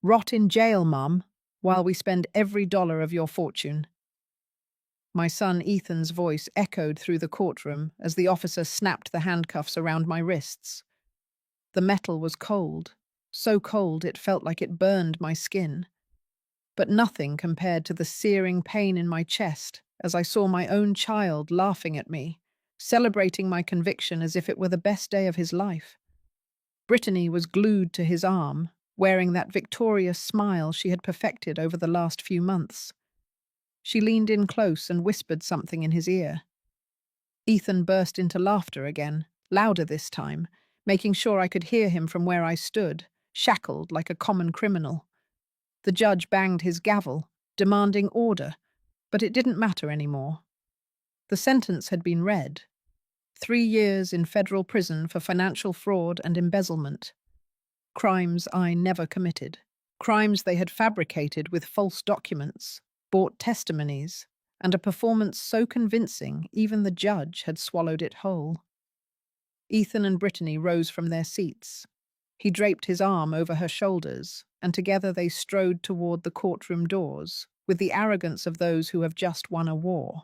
Rot in jail, Mum, while we spend every dollar of your fortune. My son Ethan's voice echoed through the courtroom as the officer snapped the handcuffs around my wrists. The metal was cold, so cold it felt like it burned my skin. But nothing compared to the searing pain in my chest as I saw my own child laughing at me, celebrating my conviction as if it were the best day of his life. Brittany was glued to his arm, wearing that victorious smile she had perfected over the last few months. She leaned in close and whispered something in his ear. Ethan burst into laughter again, louder this time, making sure I could hear him from where I stood, shackled like a common criminal. The judge banged his gavel, demanding order, but it didn't matter anymore. The sentence had been read. 3 years in federal prison for financial fraud and embezzlement. Crimes I never committed. Crimes they had fabricated with false documents, bought testimonies, and a performance so convincing even the judge had swallowed it whole. Ethan and Brittany rose from their seats. He draped his arm over her shoulders, and together they strode toward the courtroom doors, with the arrogance of those who have just won a war.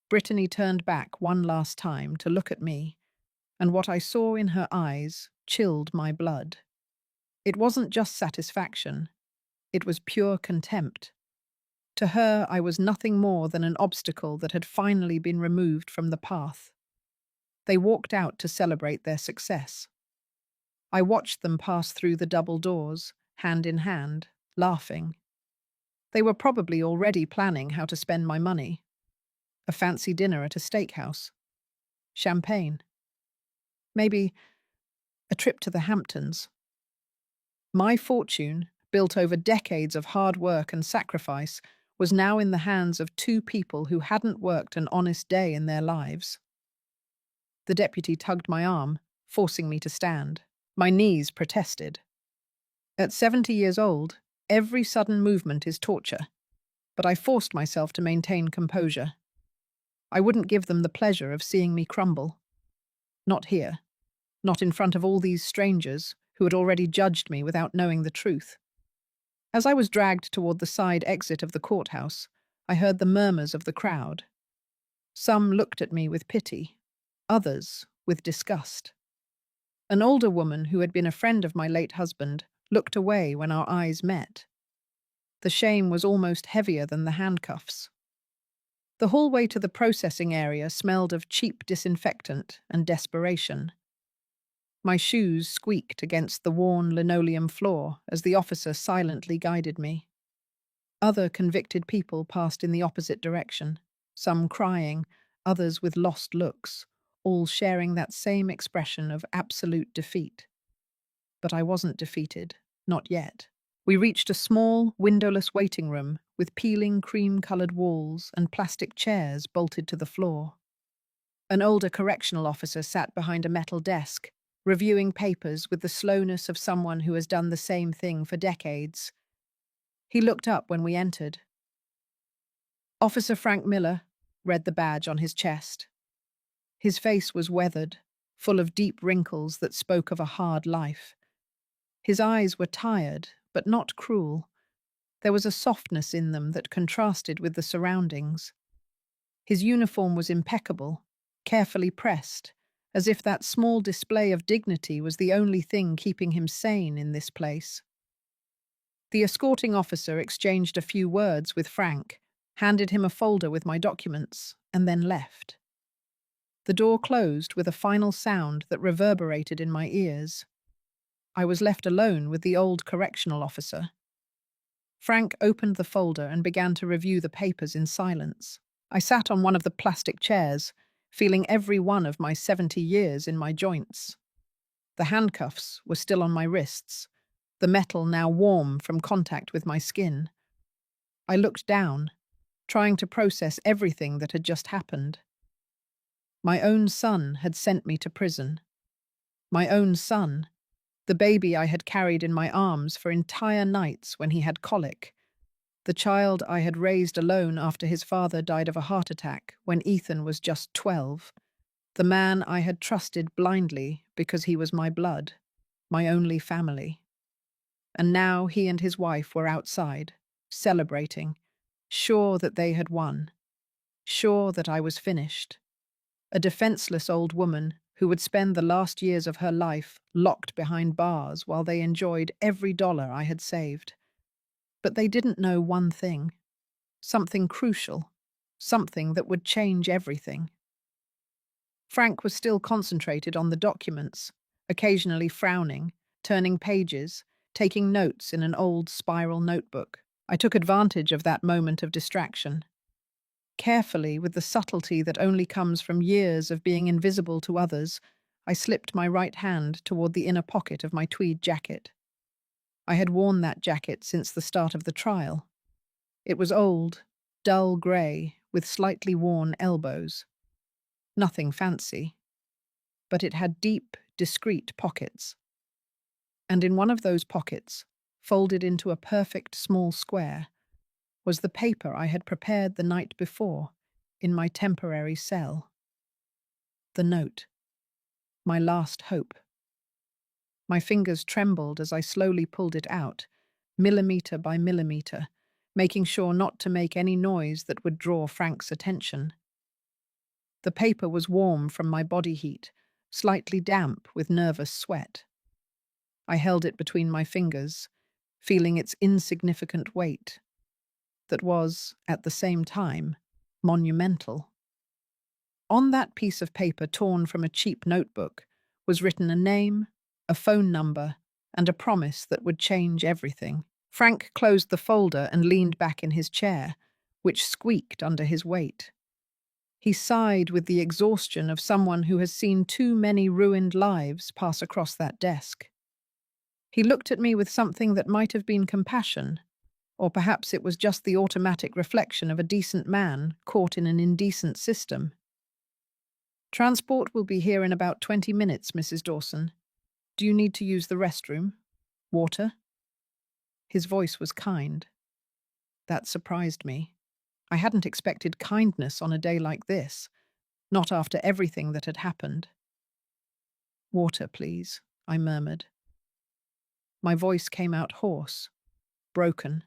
Brittany turned back one last time to look at me, and what I saw in her eyes chilled my blood. It wasn't just satisfaction, it was pure contempt. To her, I was nothing more than an obstacle that had finally been removed from the path. They walked out to celebrate their success. I watched them pass through the double doors, hand in hand, laughing. They were probably already planning how to spend my money. A fancy dinner at a steakhouse. Champagne. Maybe a trip to the Hamptons. My fortune, built over decades of hard work and sacrifice, was now in the hands of 2 people who hadn't worked an honest day in their lives. The deputy tugged my arm, forcing me to stand. My knees protested. At 70 years old, every sudden movement is torture, but I forced myself to maintain composure. I wouldn't give them the pleasure of seeing me crumble. Not here. Not in front of all these strangers who had already judged me without knowing the truth. As I was dragged toward the side exit of the courthouse, I heard the murmurs of the crowd. Some looked at me with pity, others with disgust. An older woman who had been a friend of my late husband looked away when our eyes met. The shame was almost heavier than the handcuffs. The hallway to the processing area smelled of cheap disinfectant and desperation. My shoes squeaked against the worn linoleum floor as the officer silently guided me. Other convicted people passed in the opposite direction, some crying, others with lost looks, all sharing that same expression of absolute defeat. But I wasn't defeated, not yet. We reached a small, windowless waiting room with peeling cream-colored walls and plastic chairs bolted to the floor. An older correctional officer sat behind a metal desk, reviewing papers with the slowness of someone who has done the same thing for decades. He looked up when we entered. Officer Frank Miller read the badge on his chest. His face was weathered, full of deep wrinkles that spoke of a hard life. His eyes were tired, but not cruel. There was a softness in them that contrasted with the surroundings. His uniform was impeccable, carefully pressed, as if that small display of dignity was the only thing keeping him sane in this place. The escorting officer exchanged a few words with Frank, handed him a folder with my documents, and then left. The door closed with a final sound that reverberated in my ears. I was left alone with the old correctional officer. Frank opened the folder and began to review the papers in silence. I sat on one of the plastic chairs, feeling every one of my 70 years in my joints. The handcuffs were still on my wrists, the metal now warm from contact with my skin. I looked down, trying to process everything that had just happened. My own son had sent me to prison. My own son, the baby I had carried in my arms for entire nights when he had colic. The child I had raised alone after his father died of a heart attack when Ethan was just 12. The man I had trusted blindly because he was my blood, my only family. and now he and his wife were outside, celebrating, sure that they had won, sure that I was finished. A defenseless old woman who would spend the last years of her life locked behind bars while they enjoyed every dollar I had saved. But they didn't know one thing, something crucial, something that would change everything. Frank was still concentrated on the documents, occasionally frowning, turning pages, taking notes in an old spiral notebook. I took advantage of that moment of distraction. Carefully, with the subtlety that only comes from years of being invisible to others, I slipped my right hand toward the inner pocket of my tweed jacket. I had worn that jacket since the start of the trial. It was old, dull grey, with slightly worn elbows. Nothing fancy, but it had deep, discreet pockets. And in one of those pockets, folded into a perfect small square, was the paper I had prepared the night before in my temporary cell. The note. My last hope. My fingers trembled as I slowly pulled it out, millimetre by millimetre, making sure not to make any noise that would draw Frank's attention. The paper was warm from my body heat, slightly damp with nervous sweat. I held it between my fingers, feeling its insignificant weight, that was, at the same time, monumental. On that piece of paper torn from a cheap notebook was written a name, a phone number, and a promise that would change everything. Frank closed the folder and leaned back in his chair, which squeaked under his weight. He sighed with the exhaustion of someone who has seen too many ruined lives pass across that desk. He looked at me with something that might have been compassion, or perhaps it was just the automatic reflection of a decent man caught in an indecent system. "Transport will be here in about 20 minutes, Mrs. Dawson. Do you need to use the restroom? Water?" His voice was kind. That surprised me. I hadn't expected kindness on a day like this, not after everything that had happened. "Water, please," I murmured. My voice came out hoarse, broken.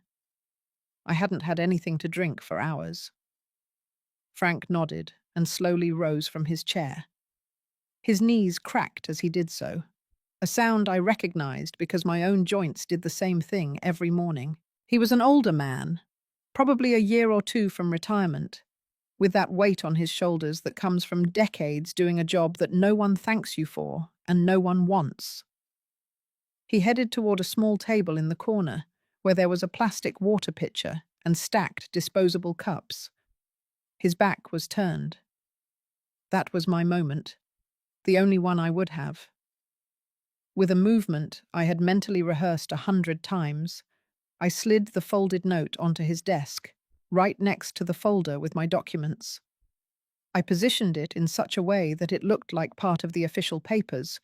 I hadn't had anything to drink for hours. Frank nodded and slowly rose from his chair. His knees cracked as he did so, a sound I recognized because my own joints did the same thing every morning. He was an older man, probably a year or two from retirement, with that weight on his shoulders that comes from decades doing a job that no one thanks you for and no one wants. He headed toward a small table in the corner, where there was a plastic water pitcher and stacked disposable cups. His back was turned. That was my moment, the only one I would have. With a movement I had mentally rehearsed 100 times, I slid the folded note onto his desk, right next to the folder with my documents. I positioned it in such a way that it looked like part of the official papers,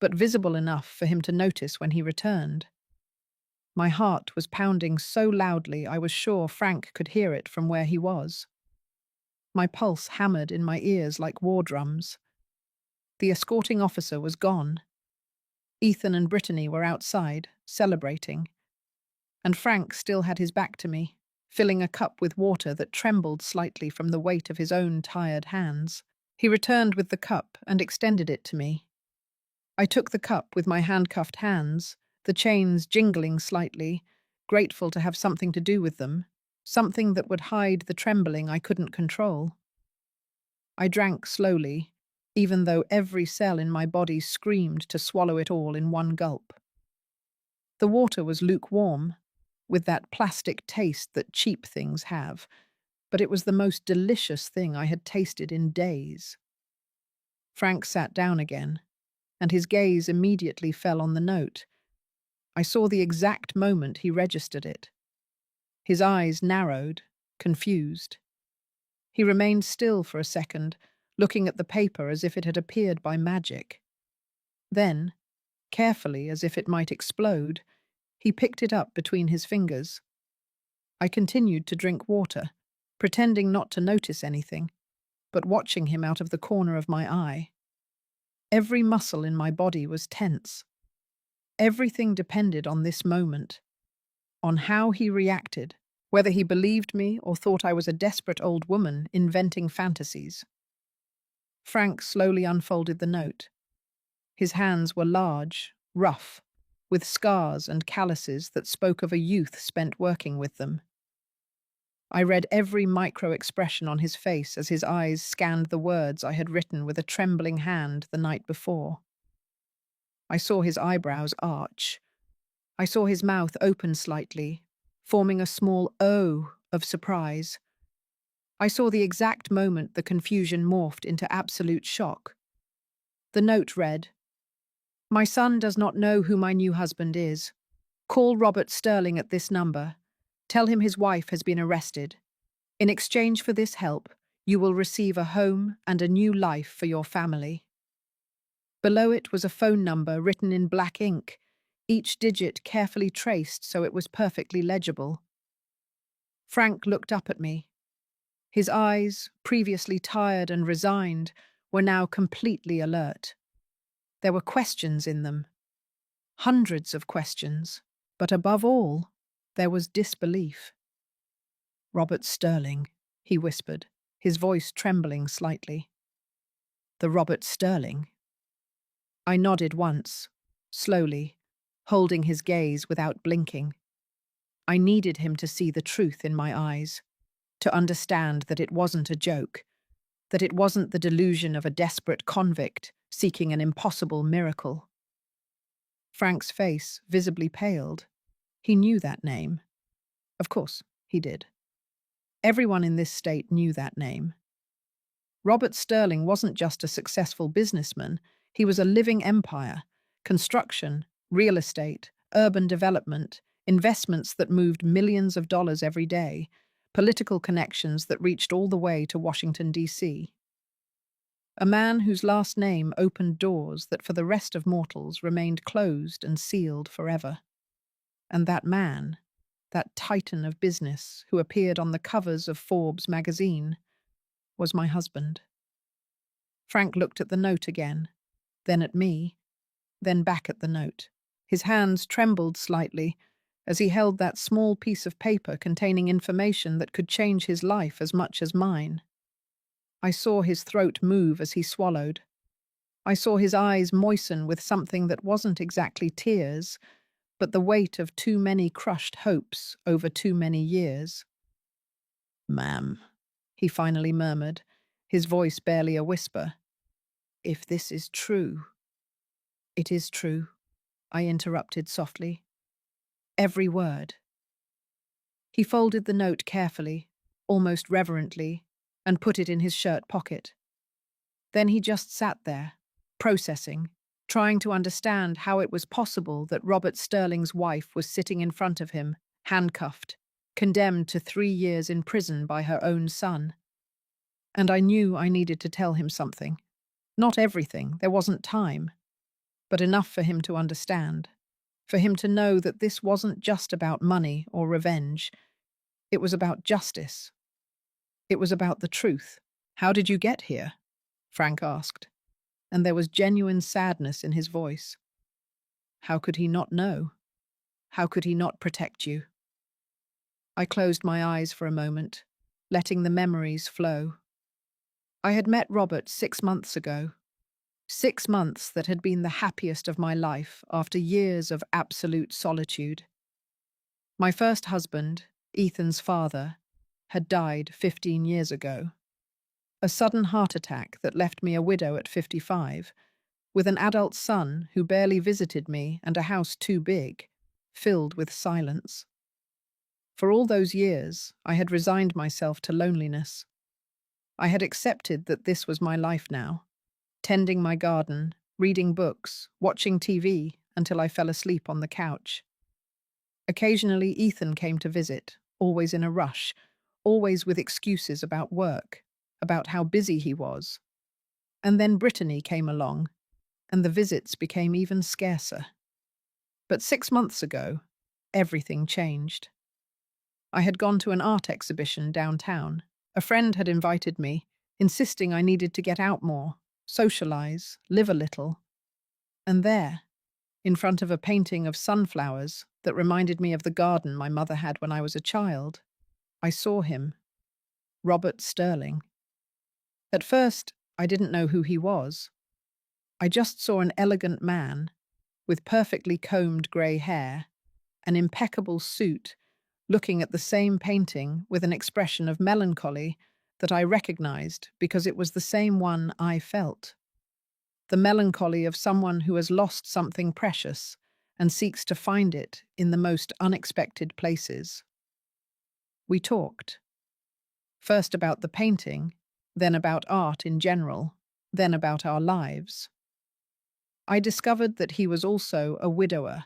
but visible enough for him to notice when he returned. My heart was pounding so loudly I was sure Frank could hear it from where he was. My pulse hammered in my ears like war drums. The escorting officer was gone. Ethan and Brittany were outside, celebrating. And Frank still had his back to me, filling a cup with water that trembled slightly from the weight of his own tired hands. He returned with the cup and extended it to me. I took the cup with my handcuffed hands, the chains jingling slightly, grateful to have something to do with them, something that would hide the trembling I couldn't control. I drank slowly, even though every cell in my body screamed to swallow it all in one gulp. The water was lukewarm, with that plastic taste that cheap things have, but it was the most delicious thing I had tasted in days. Frank sat down again, and his gaze immediately fell on the note. I saw the exact moment he registered it. His eyes narrowed, confused. He remained still for a second, looking at the paper as if it had appeared by magic. Then, carefully as if it might explode, he picked it up between his fingers. I continued to drink water, pretending not to notice anything, but watching him out of the corner of my eye. Every muscle in my body was tense. Everything depended on this moment, on how he reacted, whether he believed me or thought I was a desperate old woman inventing fantasies. Frank slowly unfolded the note. His hands were large, rough, with scars and calluses that spoke of a youth spent working with them. I read every micro-expression on his face as his eyes scanned the words I had written with a trembling hand the night before. I saw his eyebrows arch. I saw his mouth open slightly, forming a small O of surprise. I saw the exact moment the confusion morphed into absolute shock. The note read, "My son does not know who my new husband is. Call Robert Sterling at this number. Tell him his wife has been arrested. In exchange for this help, you will receive a home and a new life for your family." Below it was a phone number written in black ink, each digit carefully traced so it was perfectly legible. Frank looked up at me. His eyes, previously tired and resigned, were now completely alert. There were questions in them. Hundreds of questions. But above all, there was disbelief. "Robert Sterling," he whispered, his voice trembling slightly. "The Robert Sterling?" I nodded once, slowly, holding his gaze without blinking. I needed him to see the truth in my eyes, to understand that it wasn't a joke, that it wasn't the delusion of a desperate convict seeking an impossible miracle. Frank's face visibly paled. He knew that name. Of course, he did. Everyone in this state knew that name. Robert Sterling wasn't just a successful businessman, he was a living empire. Construction, real estate, urban development, investments that moved millions of dollars every day, political connections that reached all the way to Washington, D.C. A man whose last name opened doors that for the rest of mortals remained closed and sealed forever. And that man, that titan of business who appeared on the covers of Forbes magazine, was my husband. Frank looked at the note again, then at me, then back at the note. His hands trembled slightly as he held that small piece of paper containing information that could change his life as much as mine. I saw his throat move as he swallowed. I saw his eyes moisten with something that wasn't exactly tears, but the weight of too many crushed hopes over too many years. "Ma'am," he finally murmured, his voice barely a whisper. "If this is true—" "It is true," I interrupted softly. "Every word." He folded the note carefully, almost reverently, and put it in his shirt pocket. Then he just sat there, processing, trying to understand how it was possible that Robert Sterling's wife was sitting in front of him, handcuffed, condemned to 3 years in prison by her own son. And I knew I needed to tell him something. Not everything, there wasn't time, but enough for him to understand, for him to know that this wasn't just about money or revenge. It was about justice. It was about the truth. "How did you get here?" Frank asked, and there was genuine sadness in his voice. How could he not know? How could he not protect you? I closed my eyes for a moment, letting the memories flow. I had met Robert 6 months ago. 6 months that had been the happiest of my life after years of absolute solitude. My first husband, Ethan's father, had died 15 years ago. A sudden heart attack that left me a widow at 55, with an adult son who barely visited me and a house too big, filled with silence. For all those years, I had resigned myself to loneliness. I had accepted that this was my life now, tending my garden, reading books, watching TV until I fell asleep on the couch. Occasionally, Ethan came to visit, always in a rush, always with excuses about work, about how busy he was. And then Brittany came along, and the visits became even scarcer. But 6 months ago, everything changed. I had gone to an art exhibition downtown. A friend had invited me, insisting I needed to get out more, socialize, live a little. And there, in front of a painting of sunflowers that reminded me of the garden my mother had when I was a child. I saw him, Robert Sterling. At first, I didn't know who he was. I just saw an elegant man with perfectly combed grey hair, an impeccable suit, looking at the same painting with an expression of melancholy that I recognized because it was the same one I felt. The melancholy of someone who has lost something precious and seeks to find it in the most unexpected places. We talked. First about the painting, then about art in general, then about our lives. I discovered that he was also a widower.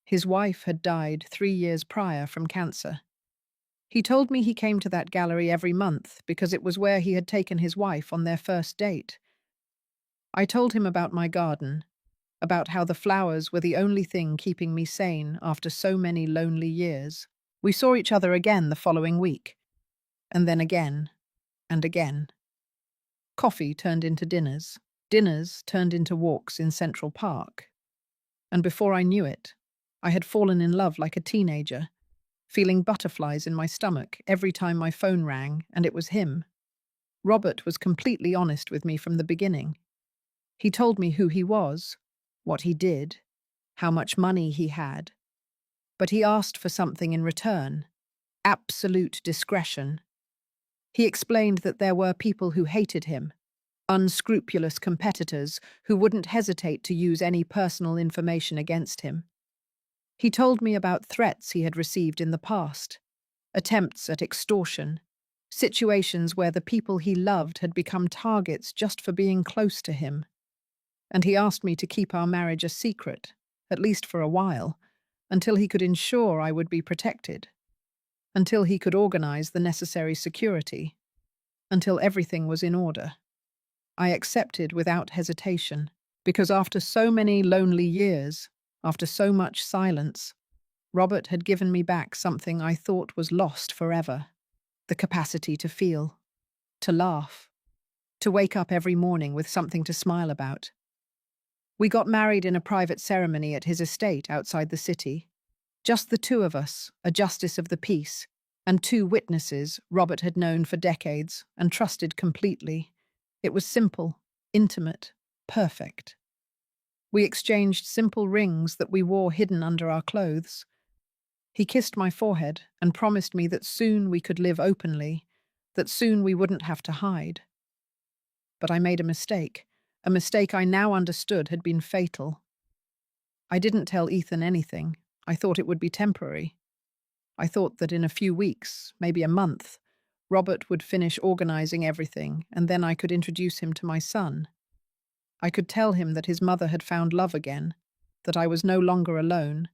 His wife had died 3 years prior from cancer. He told me he came to that gallery every month because it was where he had taken his wife on their first date. I told him about my garden, about how the flowers were the only thing keeping me sane after so many lonely years. We saw each other again the following week, and then again, and again. Coffee turned into dinners. Dinners turned into walks in Central Park. And before I knew it, I had fallen in love like a teenager, feeling butterflies in my stomach every time my phone rang, and it was him. Robert was completely honest with me from the beginning. He told me who he was, what he did, how much money he had. But he asked for something in return: absolute discretion. He explained that there were people who hated him, unscrupulous competitors who wouldn't hesitate to use any personal information against him. He told me about threats he had received in the past, attempts at extortion, situations where the people he loved had become targets just for being close to him. And he asked me to keep our marriage a secret, at least for a while, until he could ensure I would be protected, until he could organize the necessary security, until everything was in order. I accepted without hesitation, because after so many lonely years, after so much silence, Robert had given me back something I thought was lost forever: the capacity to feel, to laugh, to wake up every morning with something to smile about. We got married in a private ceremony at his estate outside the city. Just the two of us, a justice of the peace, and 2 witnesses Robert had known for decades and trusted completely. It was simple, intimate, perfect. We exchanged simple rings that we wore hidden under our clothes. He kissed my forehead and promised me that soon we could live openly, that soon we wouldn't have to hide. But I made a mistake I now understood had been fatal. I didn't tell Ethan anything. I thought it would be temporary. I thought that in a few weeks, maybe a month, Robert would finish organizing everything, and then I could introduce him to my son. I could tell him that his mother had found love again, that I was no longer alone,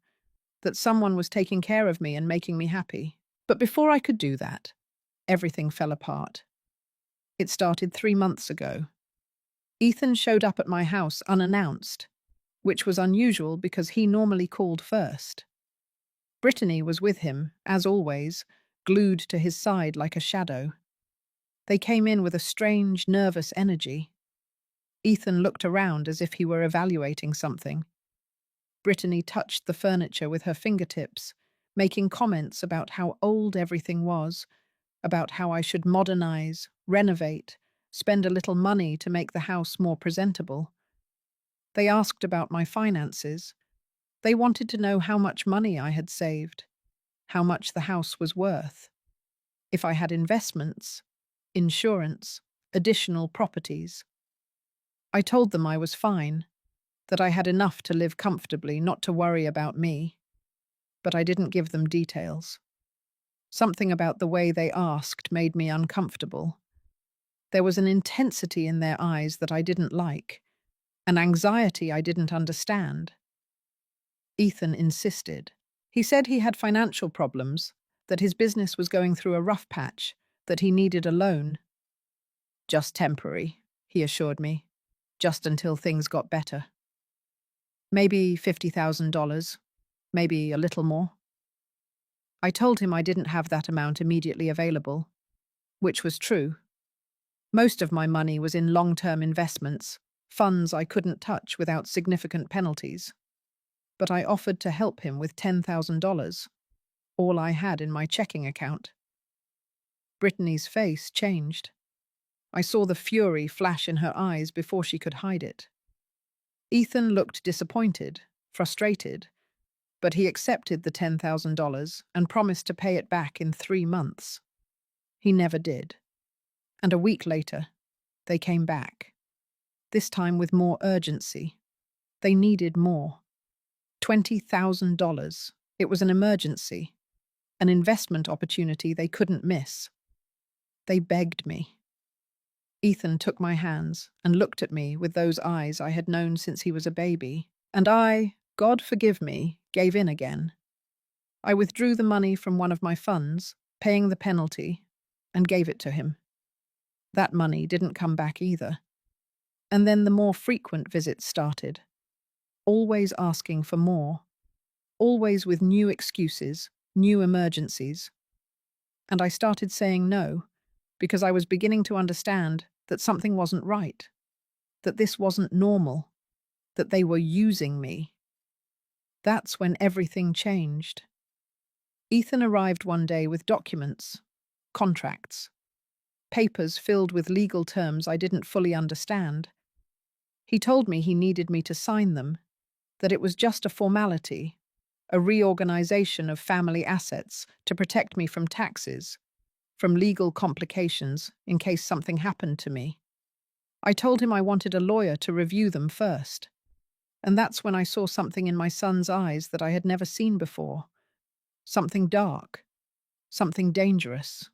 that someone was taking care of me and making me happy. But before I could do that, everything fell apart. It started 3 months ago. Ethan showed up at my house unannounced, which was unusual because he normally called first. Brittany was with him, as always, glued to his side like a shadow. They came in with a strange, nervous energy. Ethan looked around as if he were evaluating something. Brittany touched the furniture with her fingertips, making comments about how old everything was, about how I should modernize, renovate, spend a little money to make the house more presentable. They asked about my finances. They wanted to know how much money I had saved, how much the house was worth, if I had investments, insurance, additional properties. I told them I was fine, that I had enough to live comfortably, not to worry about me. But I didn't give them details. Something about the way they asked made me uncomfortable. There was an intensity in their eyes that I didn't like, an anxiety I didn't understand. Ethan insisted. He said he had financial problems, that his business was going through a rough patch, that he needed a loan. Just temporary, he assured me, just until things got better. Maybe $50,000, maybe a little more. I told him I didn't have that amount immediately available, which was true. Most of my money was in long-term investments, funds I couldn't touch without significant penalties. but I offered to help him with $10,000, all I had in my checking account. Brittany's face changed. I saw the fury flash in her eyes before she could hide it. Ethan looked disappointed, frustrated, but he accepted the $10,000 and promised to pay it back in 3 months. He never did. And a week later, they came back, this time with more urgency. They needed more. $20,000. It was an emergency, an investment opportunity they couldn't miss. They begged me. Ethan took my hands and looked at me with those eyes I had known since he was a baby, and I, God forgive me, gave in again. I withdrew the money from one of my funds, paying the penalty, and gave it to him. That money didn't come back either. And then the more frequent visits started, always asking for more, always with new excuses, new emergencies. And I started saying no, because I was beginning to understand that something wasn't right, that this wasn't normal, that they were using me. That's when everything changed. Ethan arrived one day with documents, contracts, papers filled with legal terms I didn't fully understand. He told me he needed me to sign them, that it was just a formality, a reorganization of family assets to protect me from taxes, from legal complications in case something happened to me. I told him I wanted a lawyer to review them first, and that's when I saw something in my son's eyes that I had never seen before. Something dark, something dangerous.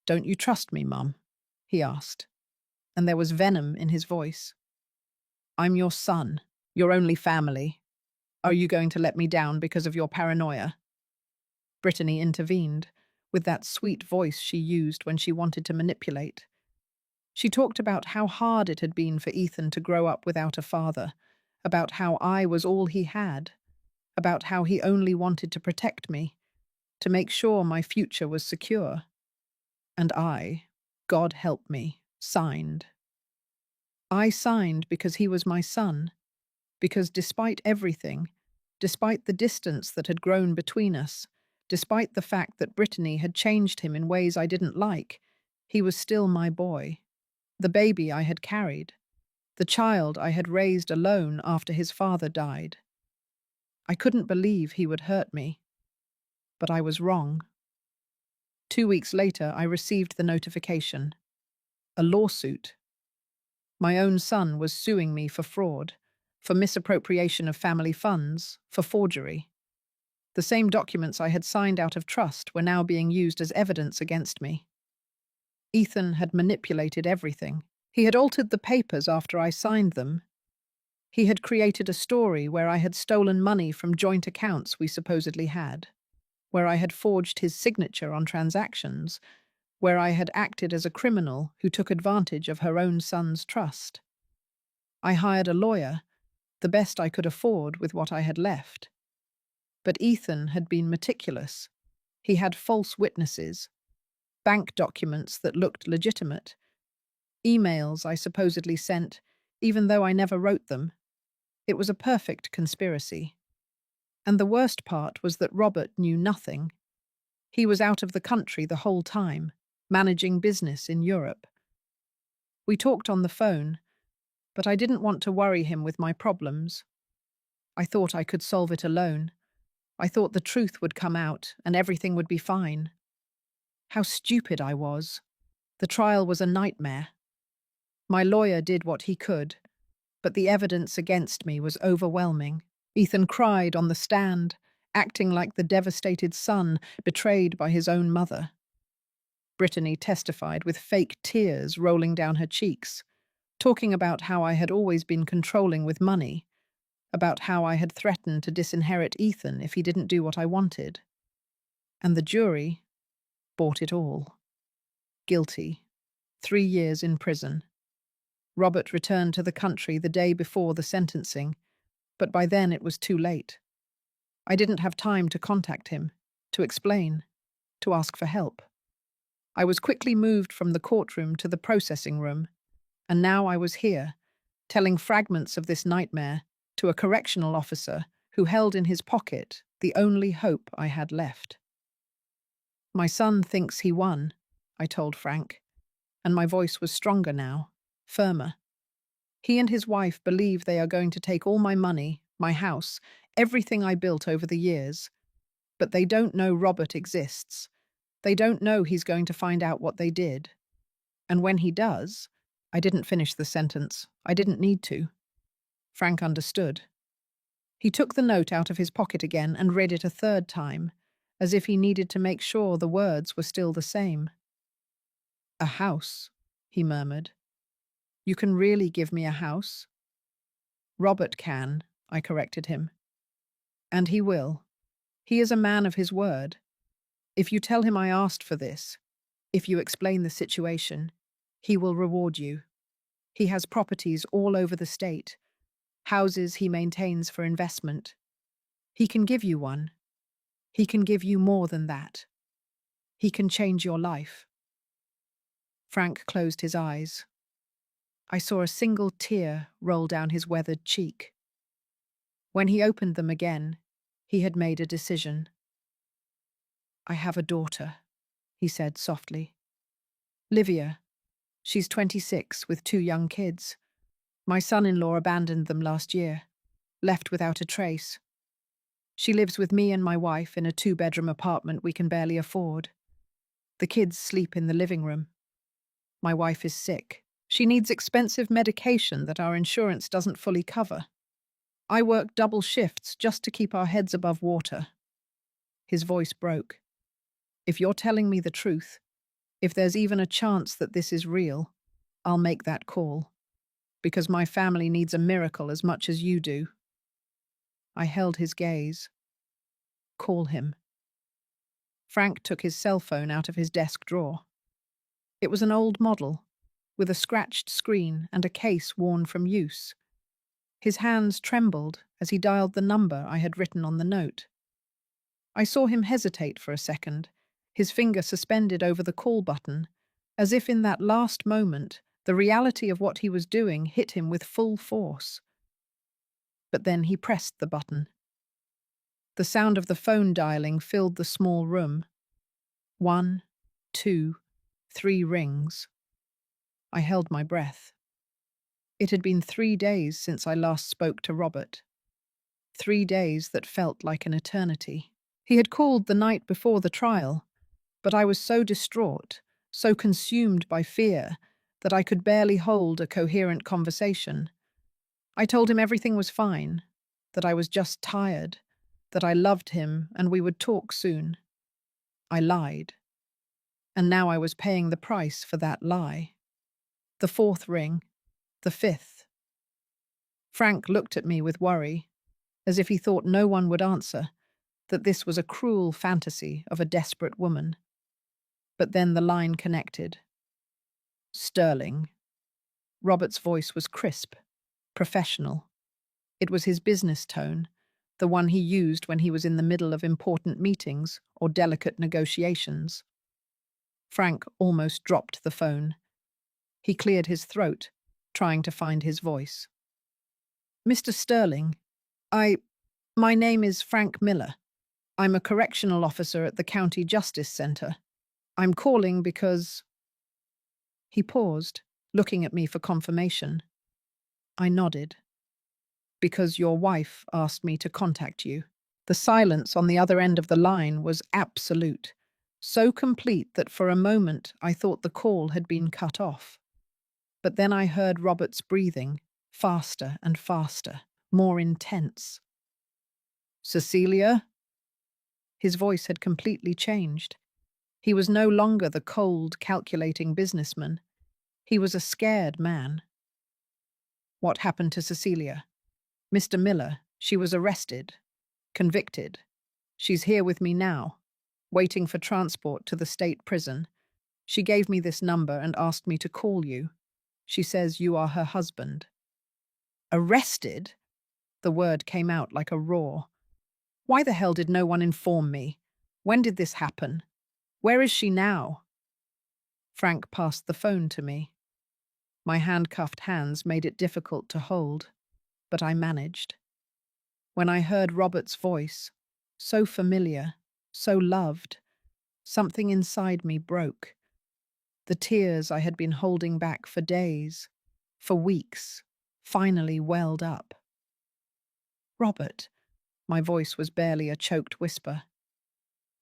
"Don't you trust me, Mum?" he asked, and there was venom in his voice. "I'm your son, your only family. Are you going to let me down because of your paranoia?" Brittany intervened, with that sweet voice she used when she wanted to manipulate. She talked about how hard it had been for Ethan to grow up without a father, about how I was all he had, about how he only wanted to protect me, to make sure my future was secure. And I, God help me, signed. I signed because he was my son, because despite everything, despite the distance that had grown between us, despite the fact that Brittany had changed him in ways I didn't like, he was still my boy, the baby I had carried, the child I had raised alone after his father died. I couldn't believe he would hurt me, but I was wrong. 2 weeks later, I received the notification. A lawsuit. My own son was suing me for fraud, for misappropriation of family funds, for forgery. The same documents I had signed out of trust were now being used as evidence against me. Ethan had manipulated everything. He had altered the papers after I signed them. He had created a story where I had stolen money from joint accounts we supposedly had, where I had forged his signature on transactions, where I had acted as a criminal who took advantage of her own son's trust. I hired a lawyer, the best I could afford with what I had left. But Ethan had been meticulous. He had false witnesses, bank documents that looked legitimate, emails I supposedly sent, even though I never wrote them. It was a perfect conspiracy. And the worst part was that Robert knew nothing. He was out of the country the whole time, managing business in Europe. We talked on the phone, but I didn't want to worry him with my problems. I thought I could solve it alone. I thought the truth would come out and everything would be fine. How stupid I was. The trial was a nightmare. My lawyer did what he could, but the evidence against me was overwhelming. Ethan cried on the stand, acting like the devastated son betrayed by his own mother. Brittany testified with fake tears rolling down her cheeks, talking about how I had always been controlling with money, about how I had threatened to disinherit Ethan if he didn't do what I wanted. And the jury bought it all. Guilty. 3 years in prison. Robert returned to the country the day before the sentencing, but by then it was too late. I didn't have time to contact him, to explain, to ask for help. I was quickly moved from the courtroom to the processing room, and now I was here, telling fragments of this nightmare to a correctional officer who held in his pocket the only hope I had left. "My son thinks he won," I told Frank, and my voice was stronger now, firmer. "He and his wife believe they are going to take all my money, my house, everything I built over the years. But they don't know Robert exists. They don't know he's going to find out what they did. And when he does—" I didn't finish the sentence. I didn't need to. Frank understood. He took the note out of his pocket again and read it a third time, as if he needed to make sure the words were still the same. "A house," he murmured. "You can really give me a house?" "Robert can," I corrected him. "And he will. He is a man of his word. If you tell him I asked for this, if you explain the situation, he will reward you. He has properties all over the state, houses he maintains for investment. He can give you one. He can give you more than that. He can change your life." Frank closed his eyes. I saw a single tear roll down his weathered cheek. When he opened them again, he had made a decision. "I have a daughter," he said softly. "Livia. She's 26 with 2 young kids. My son-in-law abandoned them last year, left without a trace. She lives with me and my wife in a 2-bedroom apartment we can barely afford. The kids sleep in the living room. My wife is sick. She needs expensive medication that our insurance doesn't fully cover. I work double shifts just to keep our heads above water." His voice broke. "If you're telling me the truth, if there's even a chance that this is real, I'll make that call. Because my family needs a miracle as much as you do." I held his gaze. "Call him." Frank took his cell phone out of his desk drawer. It was an old model, with a scratched screen and a case worn from use. His hands trembled as he dialed the number I had written on the note. I saw him hesitate for a second, his finger suspended over the call button, as if in that last moment the reality of what he was doing hit him with full force. But then he pressed the button. The sound of the phone dialing filled the small room. 1, 2, 3 rings. I held my breath. It had been 3 days since I last spoke to Robert. 3 days that felt like an eternity. He had called the night before the trial, but I was so distraught, so consumed by fear, that I could barely hold a coherent conversation. I told him everything was fine, that I was just tired, that I loved him and we would talk soon. I lied. And now I was paying the price for that lie. The 4th ring. The 5th. Frank looked at me with worry, as if he thought no one would answer, that this was a cruel fantasy of a desperate woman. But then the line connected. "Sterling." Robert's voice was crisp, professional. It was his business tone, the one he used when he was in the middle of important meetings or delicate negotiations. Frank almost dropped the phone. He cleared his throat, trying to find his voice. "Mr. Sterling, my name is Frank Miller. I'm a correctional officer at the County Justice Center. I'm calling because—" He paused, looking at me for confirmation. I nodded. "Because your wife asked me to contact you." The silence on the other end of the line was absolute, so complete that for a moment I thought the call had been cut off. But then I heard Robert's breathing, faster and faster, more intense. "Cecilia?" His voice had completely changed. He was no longer the cold, calculating businessman. He was a scared man. "What happened to Cecilia?" "Mr. Miller, she was arrested, convicted. She's here with me now, waiting for transport to the state prison. She gave me this number and asked me to call you. She says you are her husband." "Arrested?" The word came out like a roar. "Why the hell did no one inform me? When did this happen? Where is she now?" Frank passed the phone to me. My handcuffed hands made it difficult to hold, but I managed. When I heard Robert's voice, so familiar, so loved, something inside me broke. The tears I had been holding back for days, for weeks, finally welled up. Robert, my voice was barely a choked whisper.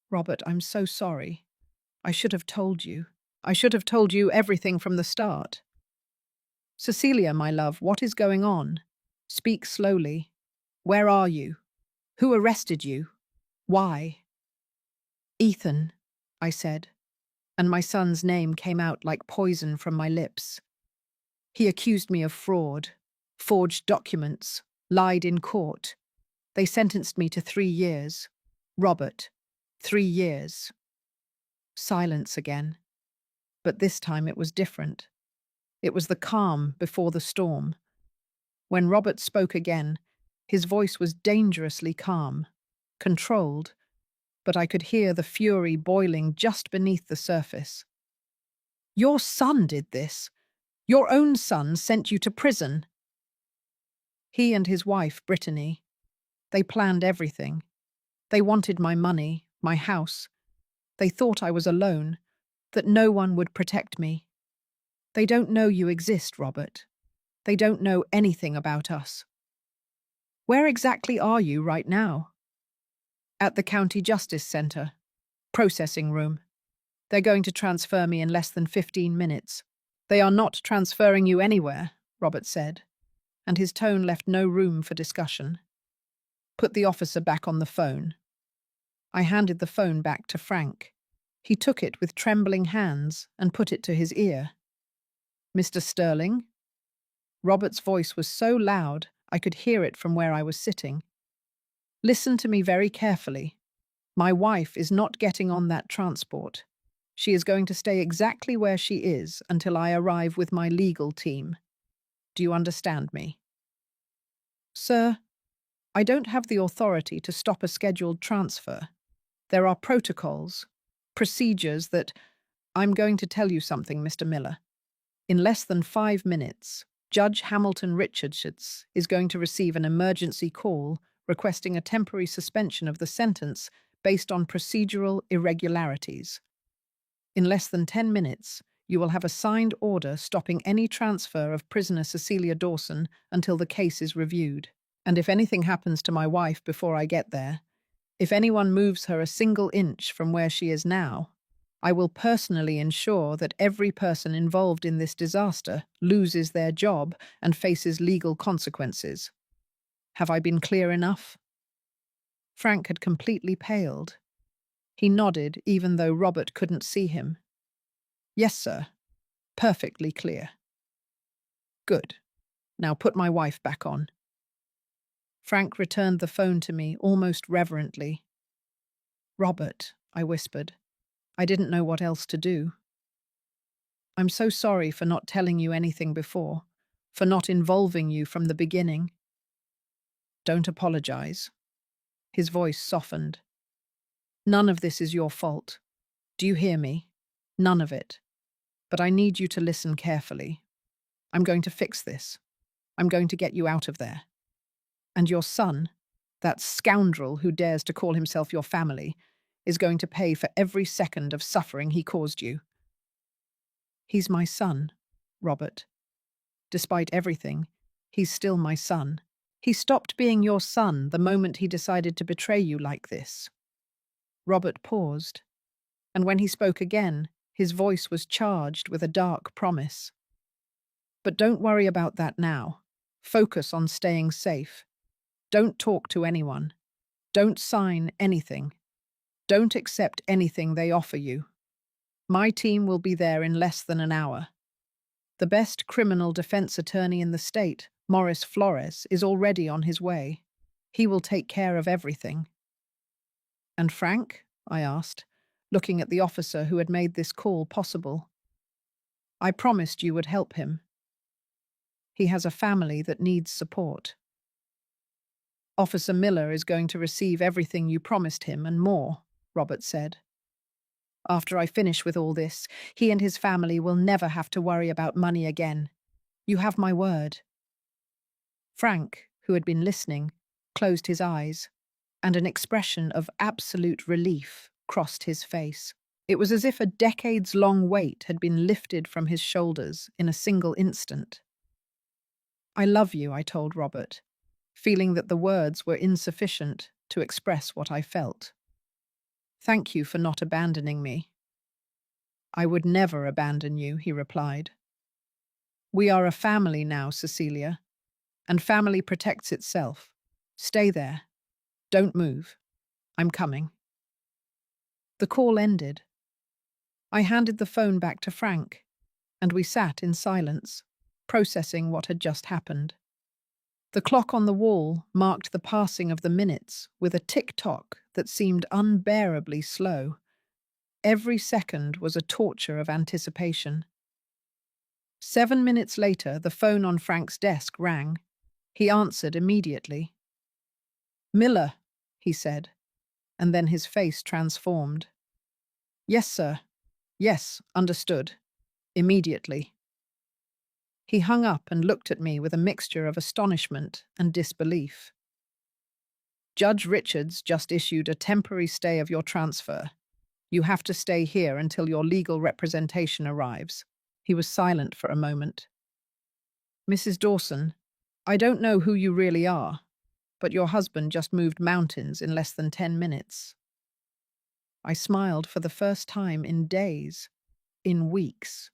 Robert, I'm so sorry. I should have told you. I should have told you everything from the start. Cecilia, my love, what is going on? Speak slowly. Where are you? Who arrested you? Why? Ethan, I said, and my son's name came out like poison from my lips. He accused me of fraud, forged documents, lied in court. They sentenced me to 3 years. Robert, 3 years. Silence again. But this time it was different. It was the calm before the storm. When Robert spoke again, his voice was dangerously calm, controlled, but I could hear the fury boiling just beneath the surface. Your son did this. Your own son sent you to prison. He and his wife, Brittany, they planned everything. They wanted my money, my house. They thought I was alone, that no one would protect me. They don't know you exist, Robert. They don't know anything about us. Where exactly are you right now? At the County Justice Centre. Processing room. They're going to transfer me in less than 15 minutes. They are not transferring you anywhere, Robert said, and his tone left no room for discussion. Put the officer back on the phone. I handed the phone back to Frank. He took it with trembling hands and put it to his ear. Mr. Sterling? Robert's voice was so loud I could hear it from where I was sitting. Listen to me very carefully. My wife is not getting on that transport. She is going to stay exactly where she is until I arrive with my legal team. Do you understand me? Sir, I don't have the authority to stop a scheduled transfer. There are protocols, procedures that... I'm going to tell you something, Mr. Miller. In less than 5 minutes, Judge Hamilton Richards is going to receive an emergency call requesting a temporary suspension of the sentence based on procedural irregularities. In less than 10 minutes, you will have a signed order stopping any transfer of prisoner Cecilia Dawson until the case is reviewed. And if anything happens to my wife before I get there, if anyone moves her a single inch from where she is now, I will personally ensure that every person involved in this disaster loses their job and faces legal consequences. Have I been clear enough? Frank had completely paled. He nodded even though Robert couldn't see him. Yes, sir. Perfectly clear. Good. Now put my wife back on. Frank returned the phone to me almost reverently. Robert, I whispered. I didn't know what else to do. I'm so sorry for not telling you anything before, for not involving you from the beginning. Don't apologize. His voice softened. None of this is your fault. Do you hear me? None of it. But I need you to listen carefully. I'm going to fix this. I'm going to get you out of there. And your son, that scoundrel who dares to call himself your family, is going to pay for every second of suffering he caused you. He's my son, Robert. Despite everything, he's still my son. He stopped being your son the moment he decided to betray you like this. Robert paused, and when he spoke again, his voice was charged with a dark promise. But don't worry about that now. Focus on staying safe. Don't talk to anyone. Don't sign anything. Don't accept anything they offer you. My team will be there in less than an hour. The best criminal defense attorney in the state, Morris Flores, is already on his way. He will take care of everything. And Frank? I asked, looking at the officer who had made this call possible. I promised you would help him. He has a family that needs support. Officer Miller is going to receive everything you promised him and more, Robert said. After I finish with all this, he and his family will never have to worry about money again. You have my word. Frank, who had been listening, closed his eyes, and an expression of absolute relief crossed his face. It was as if a decades-long weight had been lifted from his shoulders in a single instant. "I love you," I told Robert, feeling that the words were insufficient to express what I felt. "Thank you for not abandoning me." "I would never abandon you," he replied. "We are a family now, Cecilia, and family protects itself. Stay there. Don't move. I'm coming." The call ended. I handed the phone back to Frank, and we sat in silence, processing what had just happened. The clock on the wall marked the passing of the minutes with a tick-tock that seemed unbearably slow. Every second was a torture of anticipation. 7 minutes later, the phone on Frank's desk rang. He answered immediately. "Miller," he said, and then his face transformed. "Yes, sir. Yes, understood. Immediately." He hung up and looked at me with a mixture of astonishment and disbelief. "Judge Richards just issued a temporary stay of your transfer. You have to stay here until your legal representation arrives." He was silent for a moment. "Mrs. Dawson, I don't know who you really are, but your husband just moved mountains in less than 10 minutes. I smiled for the first time in days, in weeks,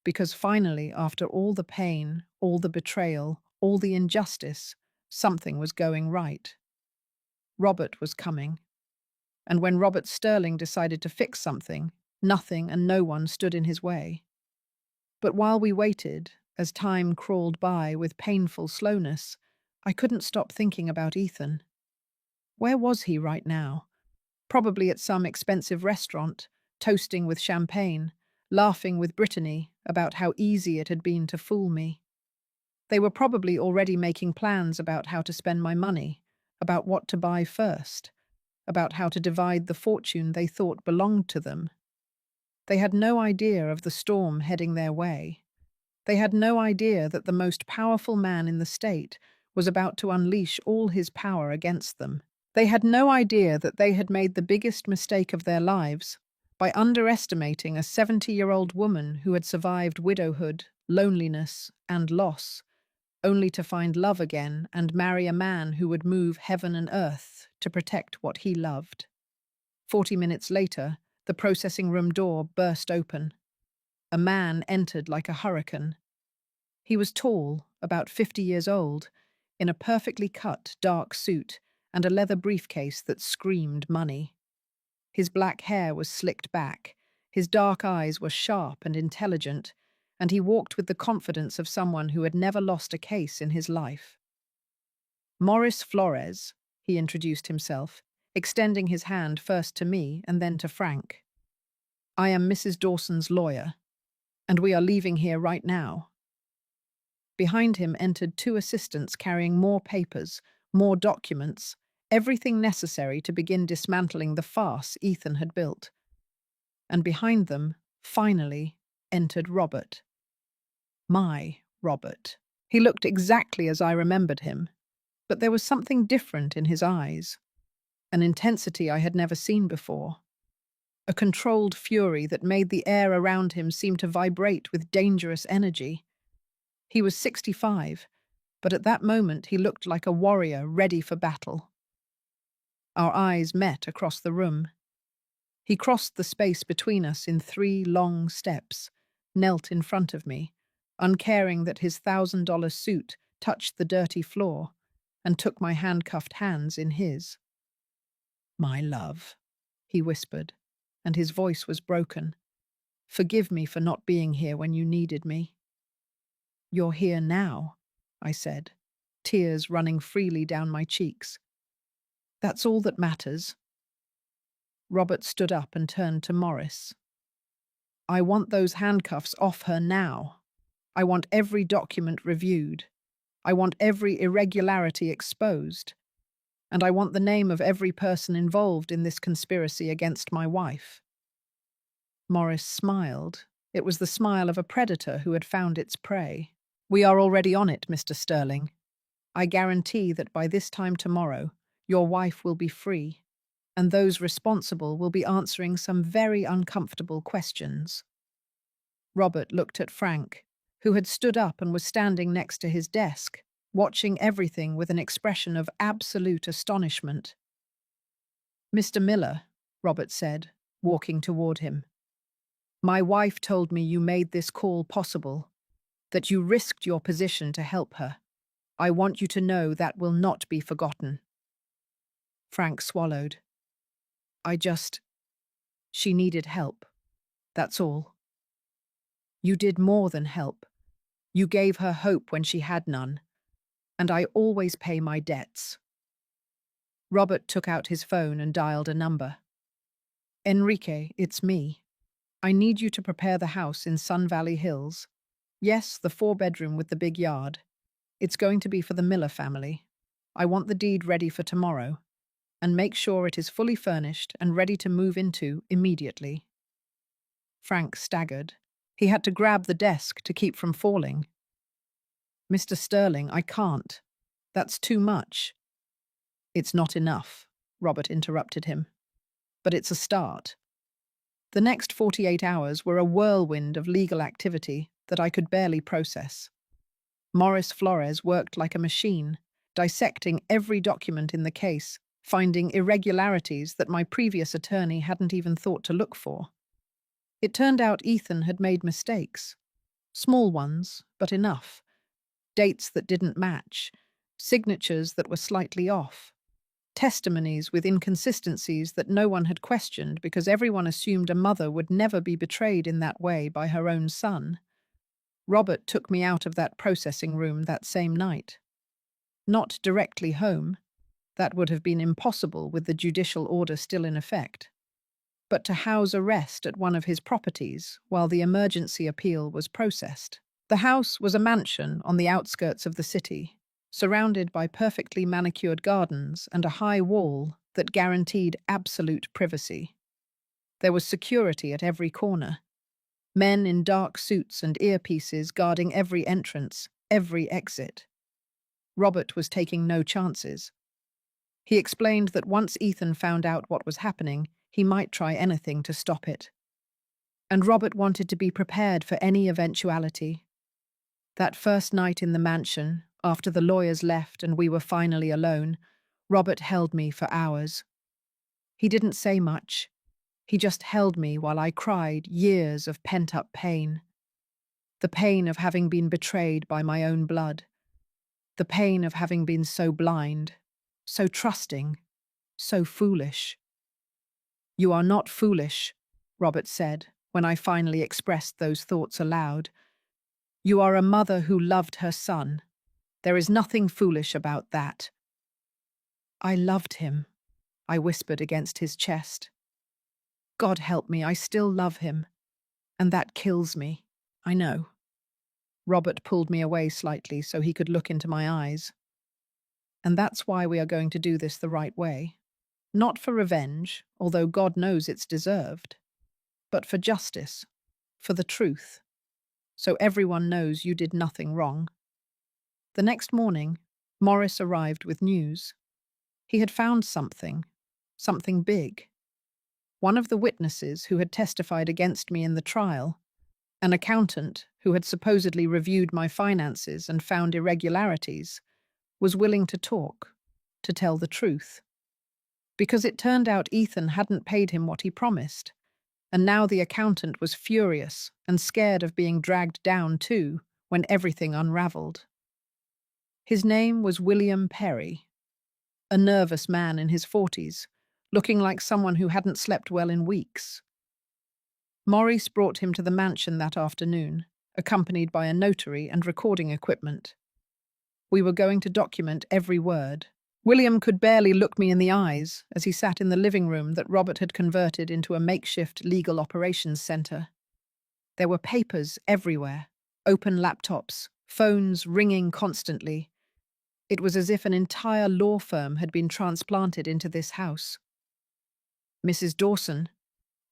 because finally, after all the pain, all the betrayal, all the injustice, something was going right. Robert was coming. And when Robert Sterling decided to fix something, nothing and no one stood in his way. But while we waited, as time crawled by with painful slowness, I couldn't stop thinking about Ethan. Where was he right now? Probably at some expensive restaurant, toasting with champagne, laughing with Brittany about how easy it had been to fool me. They were probably already making plans about how to spend my money, about what to buy first, about how to divide the fortune they thought belonged to them. They had no idea of the storm heading their way. They had no idea that the most powerful man in the state was about to unleash all his power against them. They had no idea that they had made the biggest mistake of their lives by underestimating a 70-year-old woman who had survived widowhood, loneliness, and loss, only to find love again and marry a man who would move heaven and earth to protect what he loved. 40 minutes later, the processing room door burst open. A man entered like a hurricane. He was tall, about 50 years old, in a perfectly cut, dark suit and a leather briefcase that screamed money. His black hair was slicked back, his dark eyes were sharp and intelligent, and he walked with the confidence of someone who had never lost a case in his life. "Morris Flores," he introduced himself, extending his hand first to me and then to Frank. "I am Mrs. Dawson's lawyer, and we are leaving here right now." Behind him entered 2 assistants carrying more papers, more documents, everything necessary to begin dismantling the farce Ethan had built. And behind them, finally, entered Robert. My Robert. He looked exactly as I remembered him, but there was something different in his eyes, an intensity I had never seen before, a controlled fury that made the air around him seem to vibrate with dangerous energy. He was 65, but at that moment he looked like a warrior ready for battle. Our eyes met across the room. He crossed the space between us in 3 long steps, knelt in front of me, uncaring that his $1,000 suit touched the dirty floor, and took my handcuffed hands in his. "My love," he whispered, and his voice was broken. "Forgive me for not being here when you needed me." "You're here now," I said, tears running freely down my cheeks. "That's all that matters." Robert stood up and turned to Morris. "I want those handcuffs off her now. I want every document reviewed. I want every irregularity exposed. And I want the name of every person involved in this conspiracy against my wife." Morris smiled. It was the smile of a predator who had found its prey. "We are already on it, Mr. Sterling. I guarantee that by this time tomorrow, your wife will be free, and those responsible will be answering some very uncomfortable questions. Robert looked at Frank, who had stood up and was standing next to his desk, watching everything with an expression of absolute astonishment. "Mr. Miller," Robert said, walking toward him, "my wife told me you made this call possible, that you risked your position to help her. I want you to know that will not be forgotten." Frank swallowed. She needed help. That's all. You did more than help. You gave her hope when she had none, and I always pay my debts." Robert took out his phone and dialed a number. "Enrique, it's me. I need you to prepare the house in Sun Valley Hills. Yes, the 4-bedroom with the big yard. It's going to be for the Miller family. I want the deed ready for tomorrow, and make sure it is fully furnished and ready to move into immediately." Frank staggered. He had to grab the desk to keep from falling. "Mr. Sterling, I can't. That's too much." "It's not enough," Robert interrupted him. "But it's a start." The next 48 hours were a whirlwind of legal activity that I could barely process. Morris Flores worked like a machine, dissecting every document in the case, finding irregularities that my previous attorney hadn't even thought to look for. It turned out Ethan had made mistakes. Small ones, but enough. Dates that didn't match, signatures that were slightly off, testimonies with inconsistencies that no one had questioned because everyone assumed a mother would never be betrayed in that way by her own son. Robert took me out of that processing room that same night. Not directly home. That would have been impossible with the judicial order still in effect. But to house arrest at one of his properties while the emergency appeal was processed. The house was a mansion on the outskirts of the city, surrounded by perfectly manicured gardens and a high wall that guaranteed absolute privacy. There was security at every corner. Men in dark suits and earpieces guarding every entrance, every exit. Robert was taking no chances. He explained that once Ethan found out what was happening, he might try anything to stop it. And Robert wanted to be prepared for any eventuality. That first night in the mansion, after the lawyers left and we were finally alone, Robert held me for hours. He didn't say much. He just held me while I cried years of pent-up pain. The pain of having been betrayed by my own blood. The pain of having been so blind, so trusting, so foolish. "You are not foolish," Robert said when I finally expressed those thoughts aloud. "You are a mother who loved her son. There is nothing foolish about that." "I loved him," I whispered against his chest. "God help me, I still love him. And that kills me, I know." Robert pulled me away slightly so he could look into my eyes. "And that's why we are going to do this the right way. Not for revenge, although God knows it's deserved, but for justice, for the truth, so everyone knows you did nothing wrong." The next morning, Morris arrived with news. He had found something big. One of the witnesses who had testified against me in the trial, an accountant who had supposedly reviewed my finances and found irregularities, was willing to talk, to tell the truth. Because it turned out Ethan hadn't paid him what he promised, and now the accountant was furious and scared of being dragged down too when everything unraveled. His name was William Perry, a nervous man in his 40s, looking like someone who hadn't slept well in weeks. Maurice brought him to the mansion that afternoon, accompanied by a notary and recording equipment. We were going to document every word. William could barely look me in the eyes as he sat in the living room that Robert had converted into a makeshift legal operations center. There were papers everywhere, open laptops, phones ringing constantly. It was as if an entire law firm had been transplanted into this house. "Mrs. Dawson,"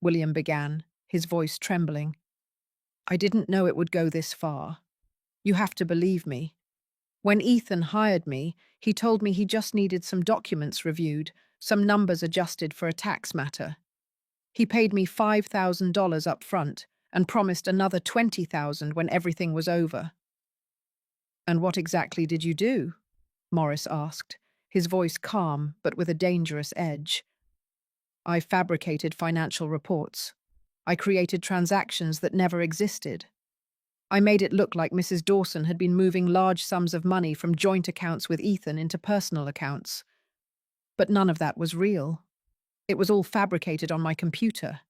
William began, his voice trembling. "I didn't know it would go this far. You have to believe me. When Ethan hired me, he told me he just needed some documents reviewed, some numbers adjusted for a tax matter. He paid me $5,000 up front and promised another $20,000 when everything was over. "And what exactly did you do?" Morris asked, his voice calm but with a dangerous edge. "I fabricated financial reports. I created transactions that never existed. I made it look like Mrs. Dawson had been moving large sums of money from joint accounts with Ethan into personal accounts. But none of that was real. It was all fabricated on my computer."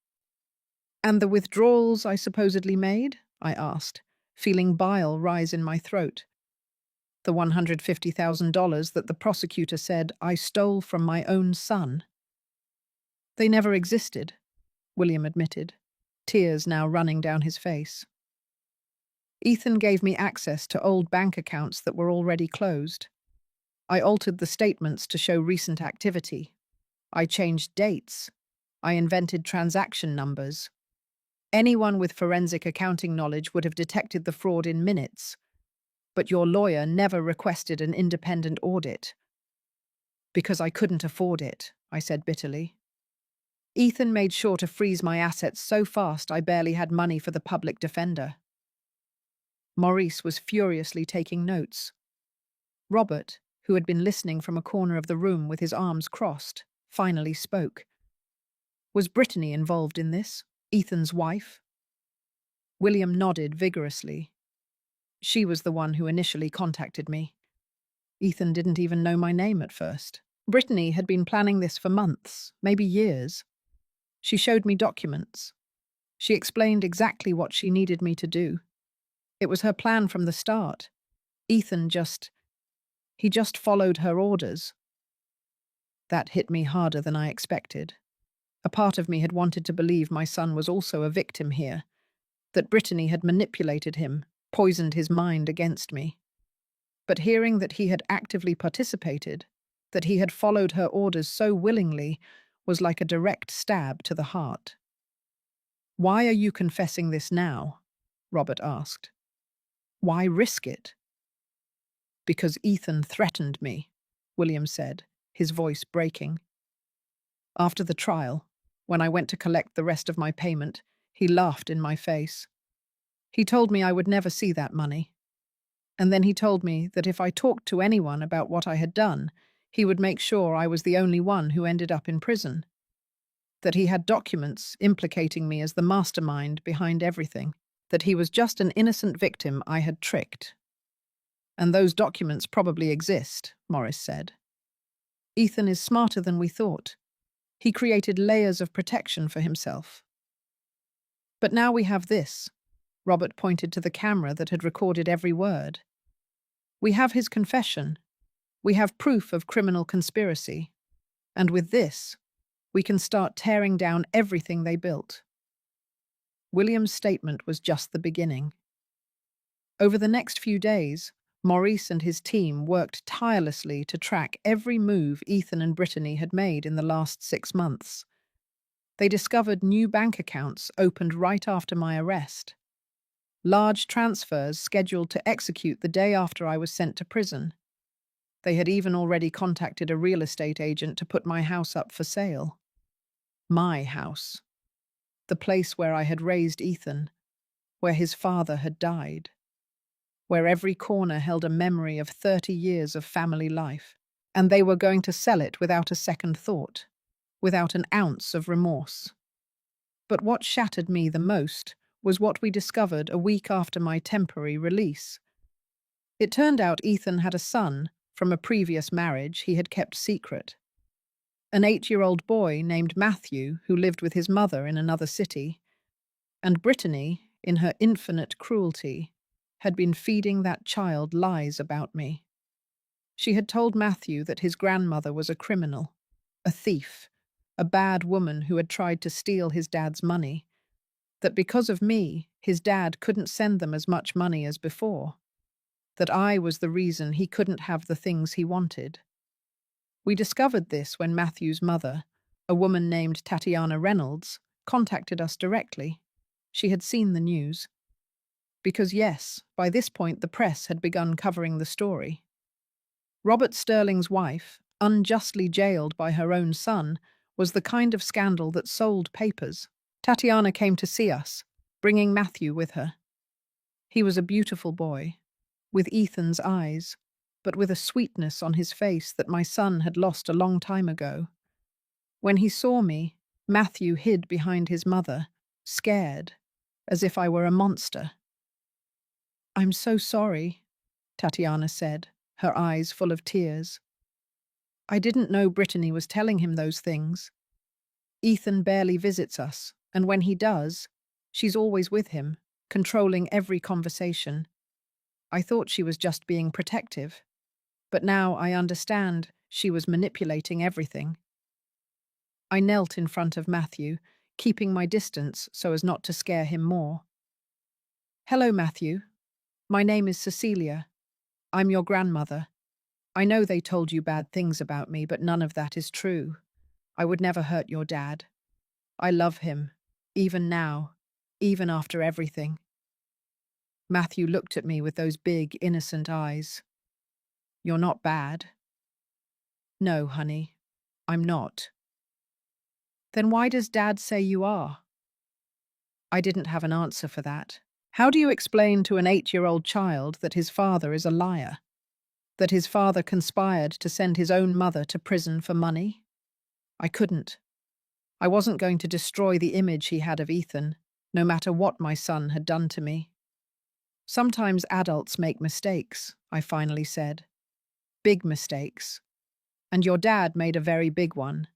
"And the withdrawals I supposedly made?" I asked, feeling bile rise in my throat. "The $150,000 that the prosecutor said I stole from my own son." "They never existed," William admitted, tears now running down his face. "Ethan gave me access to old bank accounts that were already closed. I altered the statements to show recent activity. I changed dates. I invented transaction numbers. Anyone with forensic accounting knowledge would have detected the fraud in minutes. But your lawyer never requested an independent audit." "Because I couldn't afford it," I said bitterly. "Ethan made sure to freeze my assets so fast I barely had money for the public defender." Maurice was furiously taking notes. Robert, who had been listening from a corner of the room with his arms crossed, finally spoke. "Was Brittany involved in this? Ethan's wife?" William nodded vigorously. "She was the one who initially contacted me. Ethan didn't even know my name at first. Brittany had been planning this for months, maybe years. She showed me documents. She explained exactly what she needed me to do. It was her plan from the start. Ethan just followed her orders." That hit me harder than I expected. A part of me had wanted to believe my son was also a victim here, that Brittany had manipulated him, poisoned his mind against me. But hearing that he had actively participated, that he had followed her orders so willingly, was like a direct stab to the heart. "Why are you confessing this now?" Robert asked. "Why risk it?" "Because Ethan threatened me," William said, his voice breaking. "After the trial, when I went to collect the rest of my payment, he laughed in my face. He told me I would never see that money. And then he told me that if I talked to anyone about what I had done, he would make sure I was the only one who ended up in prison. That he had documents implicating me as the mastermind behind everything. That he was just an innocent victim I had tricked." "And those documents probably exist," Morris said. "Ethan is smarter than we thought. He created layers of protection for himself. But now we have this." Robert pointed to the camera that had recorded every word. "We have his confession. We have proof of criminal conspiracy. And with this, we can start tearing down everything they built." William's statement was just the beginning. Over the next few days, Maurice and his team worked tirelessly to track every move Ethan and Brittany had made in the last 6 months. They discovered new bank accounts opened right after my arrest. Large transfers scheduled to execute the day after I was sent to prison. They had even already contacted a real estate agent to put my house up for sale. My house. The place where I had raised Ethan, where his father had died, where every corner held a memory of 30 years of family life, and they were going to sell it without a second thought, without an ounce of remorse. But what shattered me the most was what we discovered a week after my temporary release. It turned out Ethan had a son from a previous marriage he had kept secret. An 8-year-old boy named Matthew who lived with his mother in another city. And Brittany, in her infinite cruelty, had been feeding that child lies about me. She had told Matthew that his grandmother was a criminal, a thief, a bad woman who had tried to steal his dad's money, that because of me, his dad couldn't send them as much money as before, that I was the reason he couldn't have the things he wanted. We discovered this when Matthew's mother, a woman named Tatiana Reynolds, contacted us directly. She had seen the news. Because yes, by this point the press had begun covering the story. Robert Sterling's wife, unjustly jailed by her own son, was the kind of scandal that sold papers. Tatiana came to see us, bringing Matthew with her. He was a beautiful boy, with Ethan's eyes, but with a sweetness on his face that my son had lost a long time ago. When he saw me, Matthew hid behind his mother, scared, as if I were a monster. "I'm so sorry," Tatiana said, her eyes full of tears. "I didn't know Brittany was telling him those things. Ethan barely visits us, and when he does, she's always with him, controlling every conversation. I thought she was just being protective, but now I understand she was manipulating everything." I knelt in front of Matthew, keeping my distance so as not to scare him more. "Hello, Matthew. My name is Cecilia. I'm your grandmother. I know they told you bad things about me, but none of that is true. I would never hurt your dad. I love him, even now, even after everything." Matthew looked at me with those big, innocent eyes. "You're not bad." "No, honey, I'm not." "Then why does Dad say you are?" I didn't have an answer for that. How do you explain to an 8-year-old child that his father is a liar? That his father conspired to send his own mother to prison for money? I couldn't. I wasn't going to destroy the image he had of Ethan, no matter what my son had done to me. "Sometimes adults make mistakes," I finally said. "Big mistakes. And your dad made a very big one.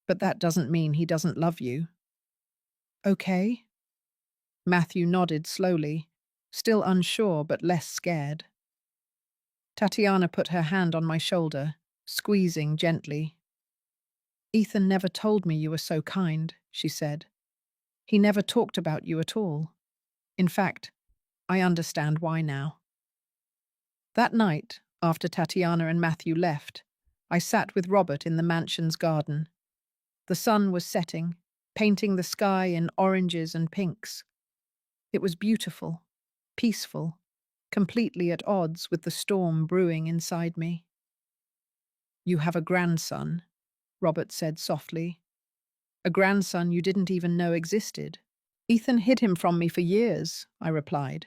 But that doesn't mean he doesn't love you." "Okay?" Matthew nodded slowly, still unsure but less scared. Tatiana put her hand on my shoulder, squeezing gently. "Ethan never told me you were so kind," she said. "He never talked about you at all. In fact, I understand why now." That night, after Tatiana and Matthew left, I sat with Robert in the mansion's garden. The sun was setting, painting the sky in oranges and pinks. It was beautiful, peaceful, completely at odds with the storm brewing inside me. "You have a grandson," Robert said softly. "A grandson you didn't even know existed." "Ethan hid him from me for years," I replied,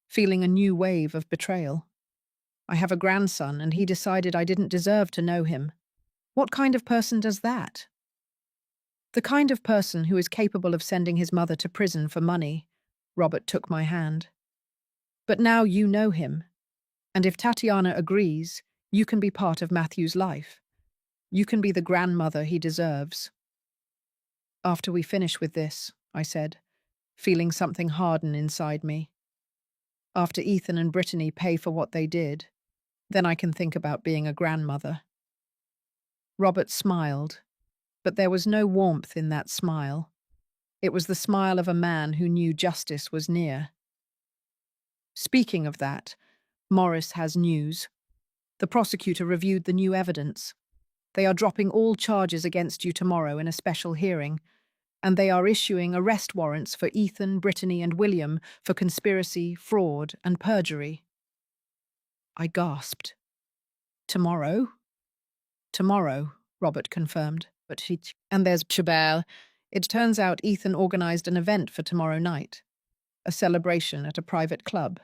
feeling a new wave of betrayal. "I have a grandson, and he decided I didn't deserve to know him. What kind of person does that?" "The kind of person who is capable of sending his mother to prison for money." Robert took my hand. "But now you know him, and if Tatiana agrees, you can be part of Matthew's life. You can be the grandmother he deserves." "After we finish with this," I said, feeling something harden inside me. "After Ethan and Brittany pay for what they did, then I can think about being a grandmother." Robert smiled, but there was no warmth in that smile. It was the smile of a man who knew justice was near. "Speaking of that, Morris has news. The prosecutor reviewed the new evidence. They are dropping all charges against you tomorrow in a special hearing, and they are issuing arrest warrants for Ethan, Brittany, and William for conspiracy, fraud, and perjury." I gasped. "Tomorrow?" "Tomorrow," Robert confirmed. "And there's Chabelle. It turns out Ethan organized an event for tomorrow night, a celebration at a private club.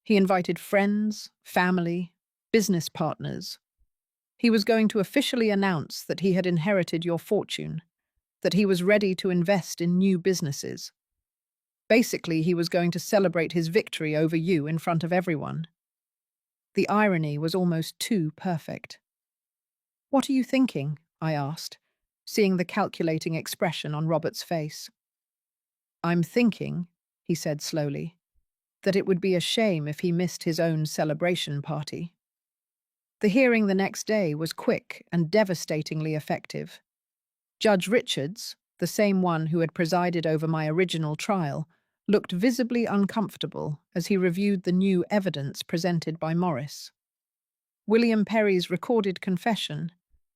He invited friends, family, business partners. He was going to officially announce that he had inherited your fortune, that he was ready to invest in new businesses. Basically, he was going to celebrate his victory over you in front of everyone." The irony was almost too perfect. "What are you thinking?" I asked, seeing the calculating expression on Robert's face. "I'm thinking," he said slowly, "that it would be a shame if he missed his own celebration party." The hearing the next day was quick and devastatingly effective. Judge Richards, the same one who had presided over my original trial, looked visibly uncomfortable as he reviewed the new evidence presented by Morris. William Perry's recorded confession,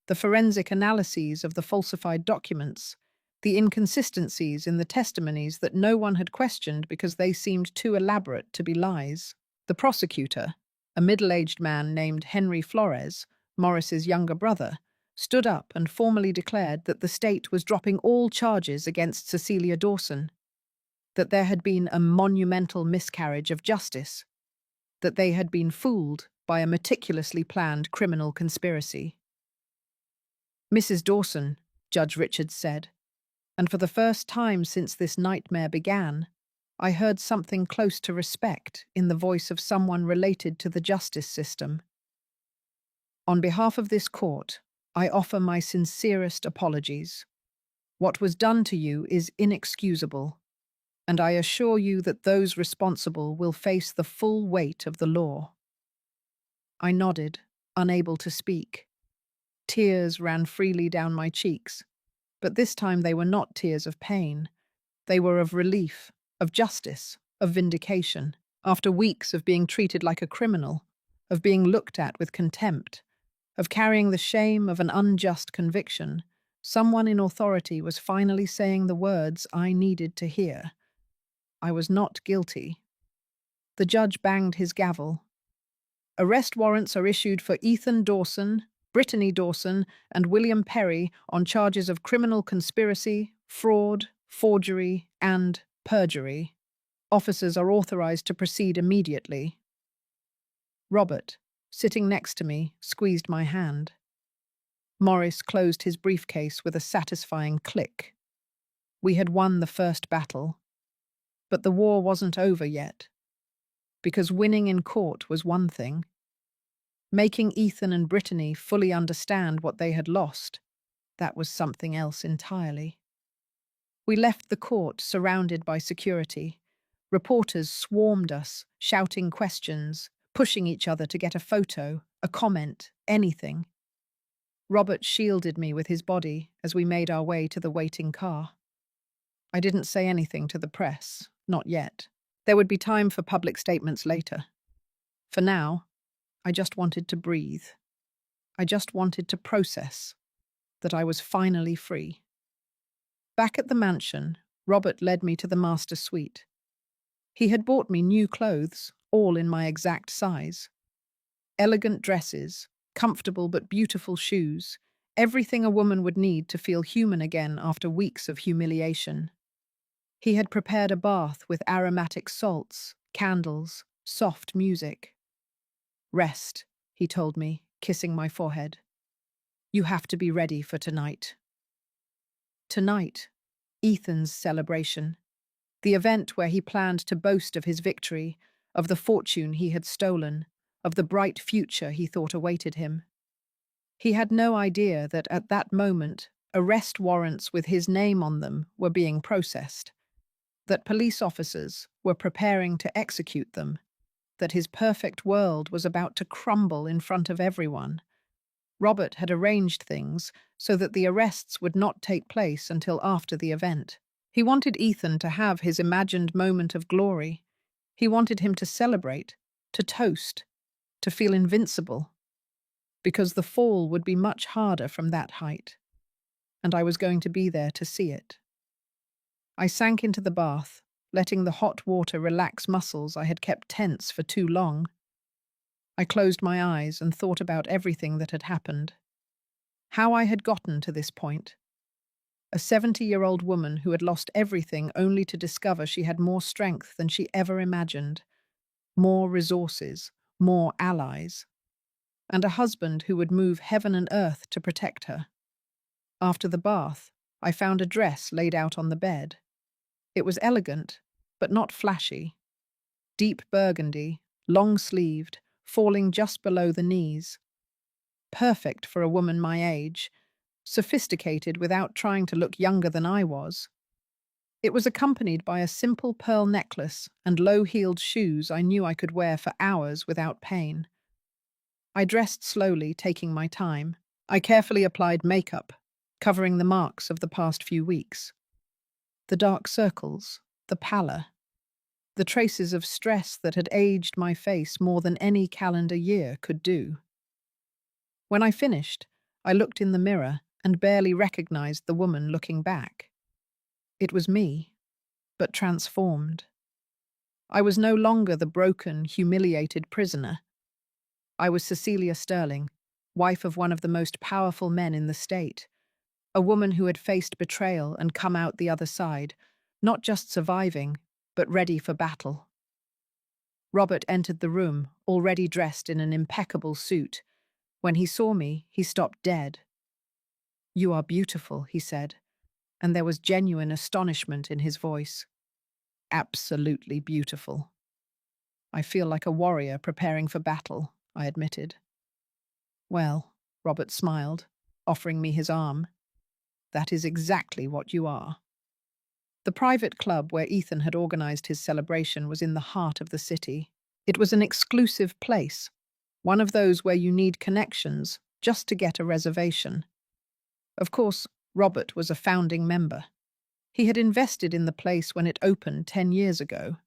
the forensic analyses of the falsified documents, the inconsistencies in the testimonies that no one had questioned because they seemed too elaborate to be lies. The prosecutor, A middle-aged man named Henry Flores, Morris's younger brother, stood up and formally declared that the state was dropping all charges against Cecilia Dawson, that there had been a monumental miscarriage of justice, that they had been fooled by a meticulously planned criminal conspiracy. "Mrs. Dawson," Judge Richards said, and for the first time since this nightmare began, I heard something close to respect in the voice of someone related to the justice system. "On behalf of this court, I offer my sincerest apologies. What was done to you is inexcusable, and I assure you that those responsible will face the full weight of the law." I nodded, unable to speak. Tears ran freely down my cheeks, but this time they were not tears of pain. They were of relief, of justice, of vindication. After weeks of being treated like a criminal, of being looked at with contempt, of carrying the shame of an unjust conviction, someone in authority was finally saying the words I needed to hear. I was not guilty. The judge banged his gavel. "Arrest warrants are issued for Ethan Dawson, Brittany Dawson, and William Perry on charges of criminal conspiracy, fraud, forgery, and perjury. Officers are authorized to proceed immediately." Robert, sitting next to me, squeezed my hand. Morris closed his briefcase with a satisfying click. We had won the first battle. But the war wasn't over yet. Because winning in court was one thing. Making Ethan and Brittany fully understand what they had lost, that was something else entirely. We left the court surrounded by security. Reporters swarmed us, shouting questions, pushing each other to get a photo, a comment, anything. Robert shielded me with his body as we made our way to the waiting car. I didn't say anything to the press, not yet. There would be time for public statements later. For now, I just wanted to breathe. I just wanted to process that I was finally free. Back at the mansion, Robert led me to the master suite. He had bought me new clothes, all in my exact size. Elegant dresses, comfortable but beautiful shoes, everything a woman would need to feel human again after weeks of humiliation. He had prepared a bath with aromatic salts, candles, soft music. "Rest," he told me, kissing my forehead. "You have to be ready for tonight." Tonight, Ethan's celebration. The event where he planned to boast of his victory, of the fortune he had stolen, of the bright future he thought awaited him. He had no idea that at that moment, arrest warrants with his name on them were being processed, that police officers were preparing to execute them, that his perfect world was about to crumble in front of everyone. Robert had arranged things so that the arrests would not take place until after the event. He wanted Ethan to have his imagined moment of glory. He wanted him to celebrate, to toast, to feel invincible, because the fall would be much harder from that height, and I was going to be there to see it. I sank into the bath, letting the hot water relax muscles I had kept tense for too long. I closed my eyes and thought about everything that had happened. How I had gotten to this point. A 70-year-old woman who had lost everything only to discover she had more strength than she ever imagined, more resources, more allies, and a husband who would move heaven and earth to protect her. After the bath, I found a dress laid out on the bed. It was elegant, but not flashy. Deep burgundy, long-sleeved, falling just below the knees. Perfect for a woman my age, sophisticated without trying to look younger than I was. It was accompanied by a simple pearl necklace and low-heeled shoes I knew I could wear for hours without pain. I dressed slowly, taking my time. I carefully applied makeup, covering the marks of the past few weeks. The dark circles, the pallor, the traces of stress that had aged my face more than any calendar year could do. When I finished, I looked in the mirror and barely recognized the woman looking back. It was me, but transformed. I was no longer the broken, humiliated prisoner. I was Cecilia Sterling, wife of one of the most powerful men in the state, a woman who had faced betrayal and come out the other side, not just surviving, but ready for battle. Robert entered the room, already dressed in an impeccable suit. When he saw me, he stopped dead. "You are beautiful," he said, and there was genuine astonishment in his voice. "Absolutely beautiful." "I feel like a warrior preparing for battle," I admitted. "Well," Robert smiled, offering me his arm, "that is exactly what you are." The private club where Ethan had organized his celebration was in the heart of the city. It was an exclusive place, one of those where you need connections just to get a reservation. Of course, Robert was a founding member. He had invested in the place when it opened 10 years ago,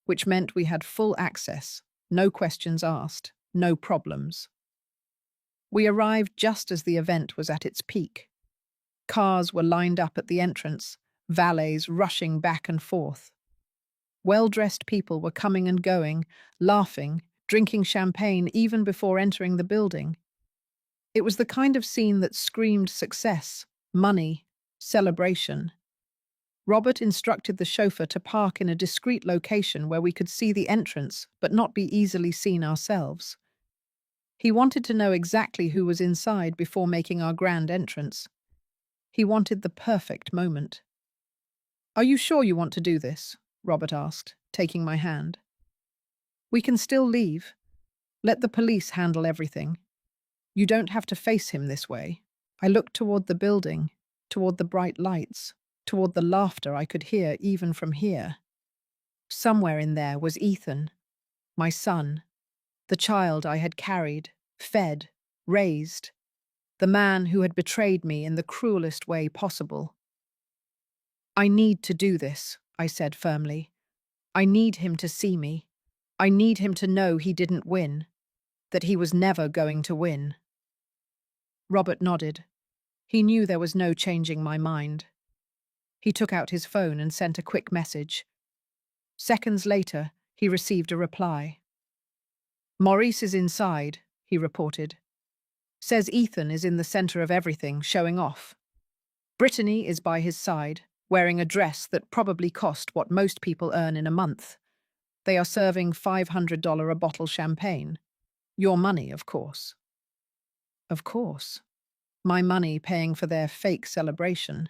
which meant we had full access, no questions asked, no problems. We arrived just as the event was at its peak. Cars were lined up at the entrance, valets rushing back and forth. Well-dressed people were coming and going, laughing, drinking champagne even before entering the building. It was the kind of scene that screamed success, money, celebration. Robert instructed the chauffeur to park in a discreet location where we could see the entrance but not be easily seen ourselves. He wanted to know exactly who was inside before making our grand entrance. He wanted the perfect moment. "Are you sure you want to do this?" Robert asked, taking my hand. "We can still leave. Let the police handle everything. You don't have to face him this way." I looked toward the building, toward the bright lights, toward the laughter I could hear even from here. Somewhere in there was Ethan, my son, the child I had carried, fed, raised, the man who had betrayed me in the cruelest way possible. "I need to do this," I said firmly. "I need him to see me. I need him to know he didn't win, that he was never going to win." Robert nodded. He knew there was no changing my mind. He took out his phone and sent a quick message. Seconds later, he received a reply. "Maurice is inside," he reported. "Says Ethan is in the center of everything, showing off. Brittany is by his side, wearing a dress that probably cost what most people earn in a month. They are serving $500 a bottle champagne. Your money, of course." Of course. My money paying for their fake celebration.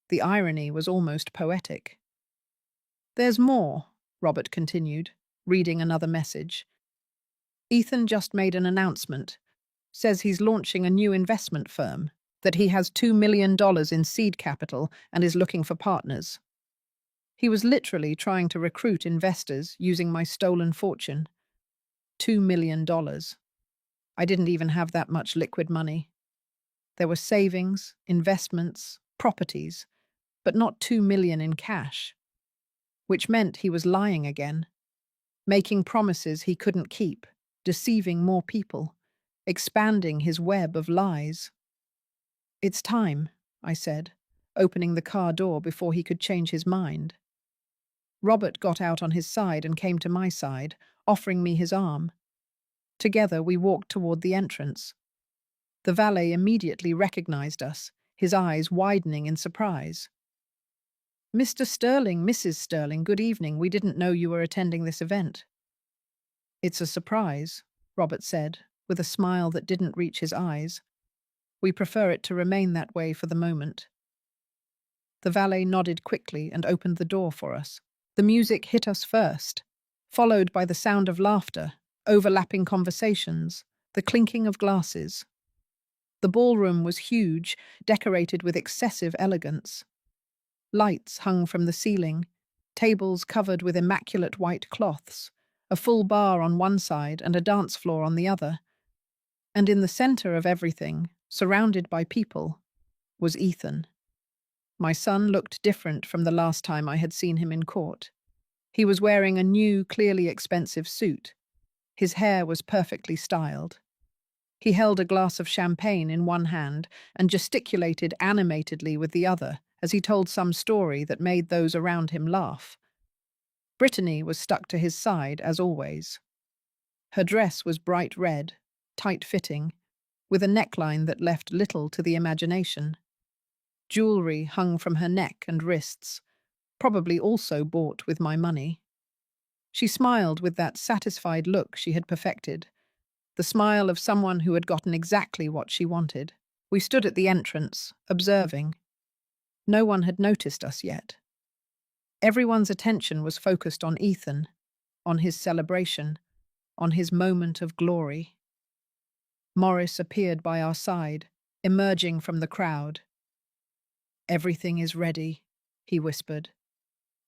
The irony was almost poetic. "There's more," Robert continued, reading another message. "Ethan just made an announcement. Says he's launching a new investment firm, that he has $2 million in seed capital and is looking for partners." He was literally trying to recruit investors using my stolen fortune. $2 million. I didn't even have that much liquid money. There were savings, investments, properties, but not $2 million in cash. Which meant he was lying again, making promises he couldn't keep, deceiving more people, expanding his web of lies. "It's time," I said, opening the car door before he could change his mind. Robert got out on his side and came to my side, offering me his arm. Together we walked toward the entrance. The valet immediately recognized us, his eyes widening in surprise. "Mr. Sterling, Mrs. Sterling, good evening. We didn't know you were attending this event." "It's a surprise," Robert said, with a smile that didn't reach his eyes. "We prefer it to remain that way for the moment." The valet nodded quickly and opened the door for us. The music hit us first, followed by the sound of laughter, overlapping conversations, the clinking of glasses. The ballroom was huge, decorated with excessive elegance. Lights hung from the ceiling, tables covered with immaculate white cloths, a full bar on one side and a dance floor on the other. And in the center of everything, surrounded by people, was Ethan. My son looked different from the last time I had seen him in court. He was wearing a new, clearly expensive suit. His hair was perfectly styled. He held a glass of champagne in one hand and gesticulated animatedly with the other as he told some story that made those around him laugh. Brittany was stuck to his side, as always. Her dress was bright red, tight-fitting, with a neckline that left little to the imagination. Jewelry hung from her neck and wrists, probably also bought with my money. She smiled with that satisfied look she had perfected, the smile of someone who had gotten exactly what she wanted. We stood at the entrance, observing. No one had noticed us yet. Everyone's attention was focused on Ethan, on his celebration, on his moment of glory. Morris appeared by our side, emerging from the crowd. "Everything is ready," he whispered.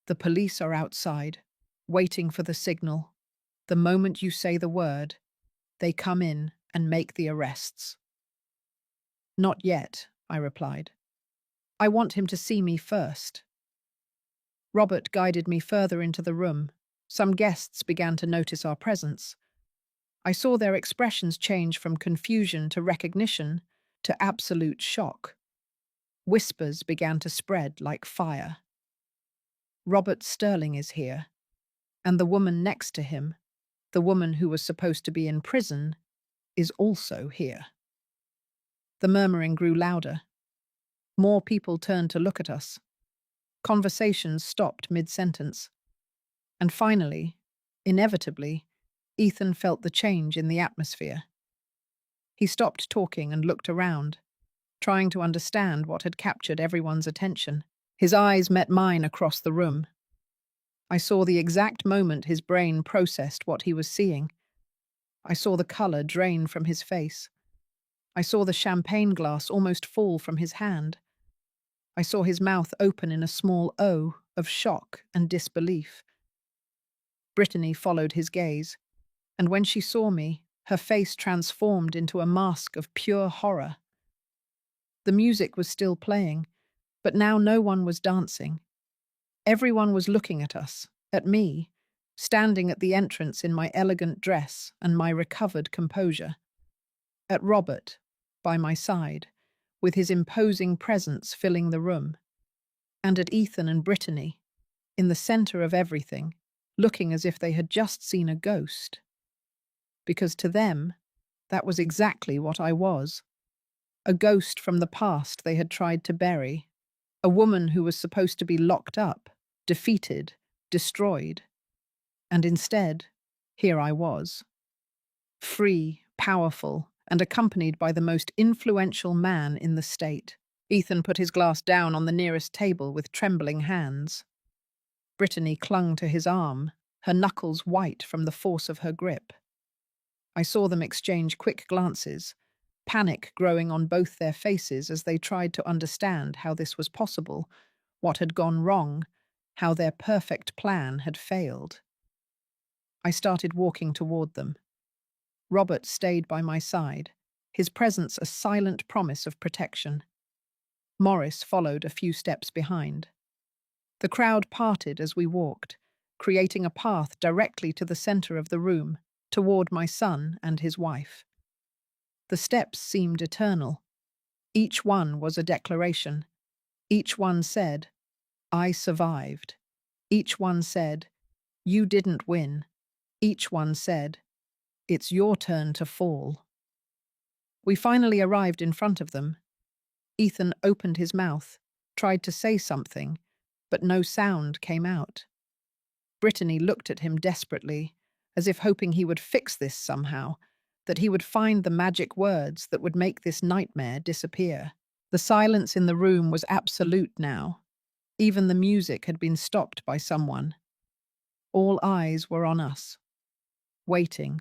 "The police are outside, waiting for the signal. The moment you say the word, they come in and make the arrests." "Not yet," I replied. "I want him to see me first." Robert guided me further into the room. Some guests began to notice our presence. I saw their expressions change from confusion to recognition to absolute shock. Whispers began to spread like fire. "Robert Sterling is here, and the woman next to him, the woman who was supposed to be in prison, is also here." The murmuring grew louder. More people turned to look at us. Conversations stopped mid-sentence. And finally, inevitably, Ethan felt the change in the atmosphere. He stopped talking and looked around, trying to understand what had captured everyone's attention. His eyes met mine across the room. I saw the exact moment his brain processed what he was seeing. I saw the color drain from his face. I saw the champagne glass almost fall from his hand. I saw his mouth open in a small O of shock and disbelief. Brittany followed his gaze, and when she saw me, her face transformed into a mask of pure horror. The music was still playing, but now no one was dancing. Everyone was looking at us, at me, standing at the entrance in my elegant dress and my recovered composure. At Robert, by my side, with his imposing presence filling the room. And at Ethan and Brittany, in the center of everything, looking as if they had just seen a ghost. Because to them, that was exactly what I was. A ghost from the past they had tried to bury. A woman who was supposed to be locked up, defeated, destroyed. And instead, here I was. Free, powerful, and accompanied by the most influential man in the state. Ethan put his glass down on the nearest table with trembling hands. Brittany clung to his arm, her knuckles white from the force of her grip. I saw them exchange quick glances, panic growing on both their faces as they tried to understand how this was possible, what had gone wrong, how their perfect plan had failed. I started walking toward them. Robert stayed by my side, his presence a silent promise of protection. Morris followed a few steps behind. The crowd parted as we walked, creating a path directly to the center of the room, toward my son and his wife. The steps seemed eternal. Each one was a declaration. Each one said, "I survived." Each one said, "You didn't win." Each one said, "It's your turn to fall." We finally arrived in front of them. Ethan opened his mouth, tried to say something, but no sound came out. Brittany looked at him desperately, as if hoping he would fix this somehow, that he would find the magic words that would make this nightmare disappear. The silence in the room was absolute now. Even the music had been stopped by someone. All eyes were on us, waiting,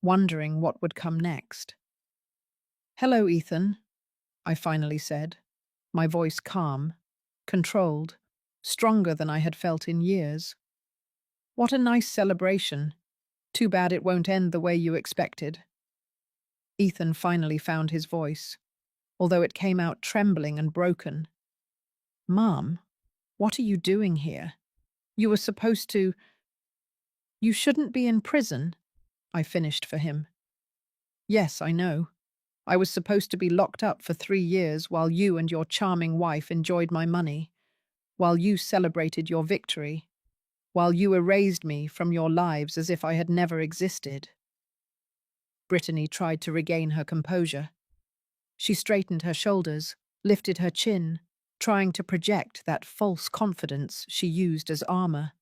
wondering what would come next. "Hello, Ethan," I finally said, my voice calm, controlled, stronger than I had felt in years. "What a nice celebration. Too bad it won't end the way you expected." Ethan finally found his voice, although it came out trembling and broken. "Mom, what are you doing here? You were supposed to—" "You shouldn't be in prison," I finished for him. "Yes, I know. I was supposed to be locked up for 3 years while you and your charming wife enjoyed my money, while you celebrated your victory, while you erased me from your lives as if I had never existed. Brittany tried to regain her composure. She straightened her shoulders, lifted her chin, trying to project that false confidence she used as armor.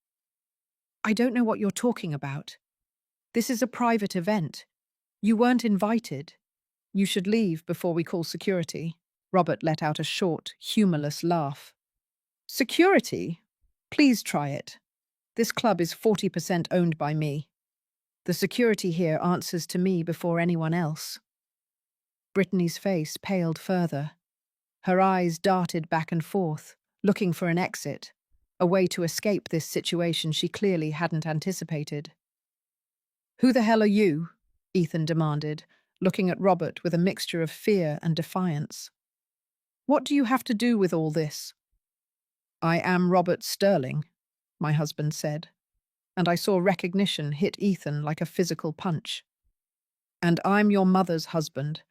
I don't know what you're talking about. This is a private event. You weren't invited. You should leave before we call security. Robert let out a short, humorless laugh. Security? Please try it. This club is 40% owned by me. The security here answers to me before anyone else. Brittany's face paled further. Her eyes darted back and forth, looking for an exit, a way to escape this situation she clearly hadn't anticipated. Who the hell are you? Ethan demanded, looking at Robert with a mixture of fear and defiance. What do you have to do with all this? I am Robert Sterling, my husband said, and I saw recognition hit Ethan like a physical punch. And I'm your mother's husband,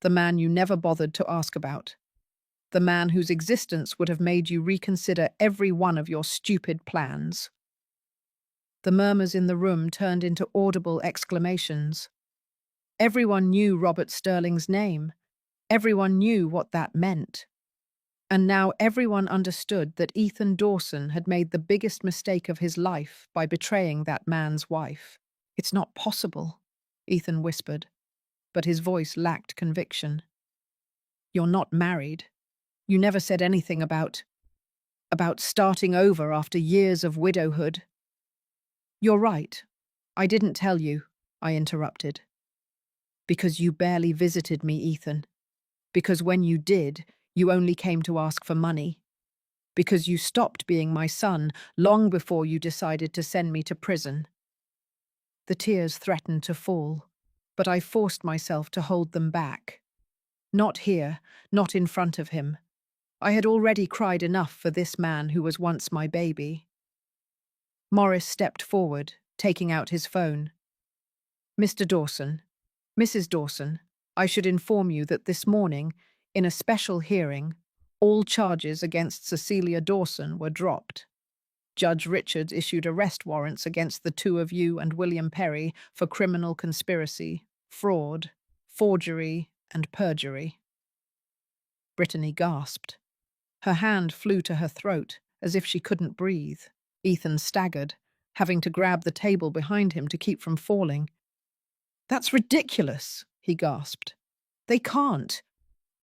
the man you never bothered to ask about. The man whose existence would have made you reconsider every one of your stupid plans. The murmurs in the room turned into audible exclamations. Everyone knew Robert Sterling's name. Everyone knew what that meant. And now everyone understood that Ethan Dawson had made the biggest mistake of his life by betraying that man's wife. It's not possible, Ethan whispered, but his voice lacked conviction. You're not married. You never said anything about starting over after years of widowhood. You're right. I didn't tell you, I interrupted. Because you barely visited me, Ethan. Because when you did, you only came to ask for money. Because you stopped being my son long before you decided to send me to prison. The tears threatened to fall, but I forced myself to hold them back. Not here, not in front of him. I had already cried enough for this man who was once my baby. Morris stepped forward, taking out his phone. Mr. Dawson, Mrs. Dawson, I should inform you that this morning, in a special hearing, all charges against Cecilia Dawson were dropped. Judge Richards issued arrest warrants against the two of you and William Perry for criminal conspiracy, fraud, forgery, and perjury. Brittany gasped. Her hand flew to her throat, as if she couldn't breathe. Ethan staggered, having to grab the table behind him to keep from falling. That's ridiculous, he gasped. They can't.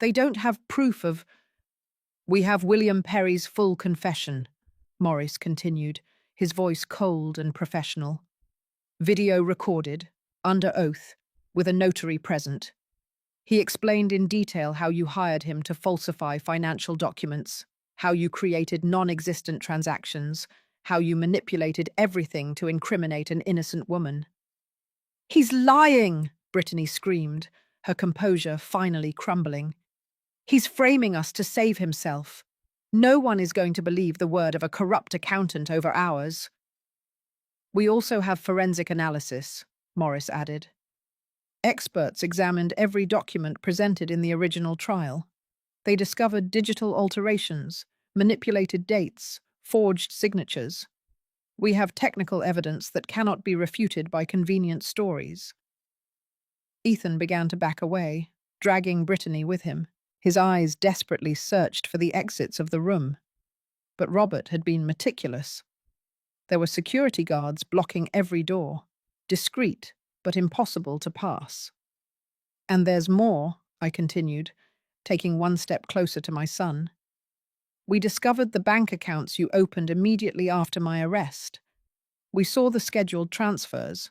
They don't have proof of... We have William Perry's full confession, Morris continued, his voice cold and professional. Video recorded, under oath, with a notary present. He explained in detail how you hired him to falsify financial documents, how you created non-existent transactions, how you manipulated everything to incriminate an innocent woman. He's lying, Brittany screamed, her composure finally crumbling. He's framing us to save himself. No one is going to believe the word of a corrupt accountant over ours. We also have forensic analysis, Morris added. Experts examined every document presented in the original trial. They discovered digital alterations, manipulated dates, forged signatures. We have technical evidence that cannot be refuted by convenient stories. Ethan began to back away, dragging Brittany with him. His eyes desperately searched for the exits of the room. But Robert had been meticulous. There were security guards blocking every door, discreet but impossible to pass. And there's more, I continued, taking one step closer to my son. We discovered the bank accounts you opened immediately after my arrest. We saw the scheduled transfers.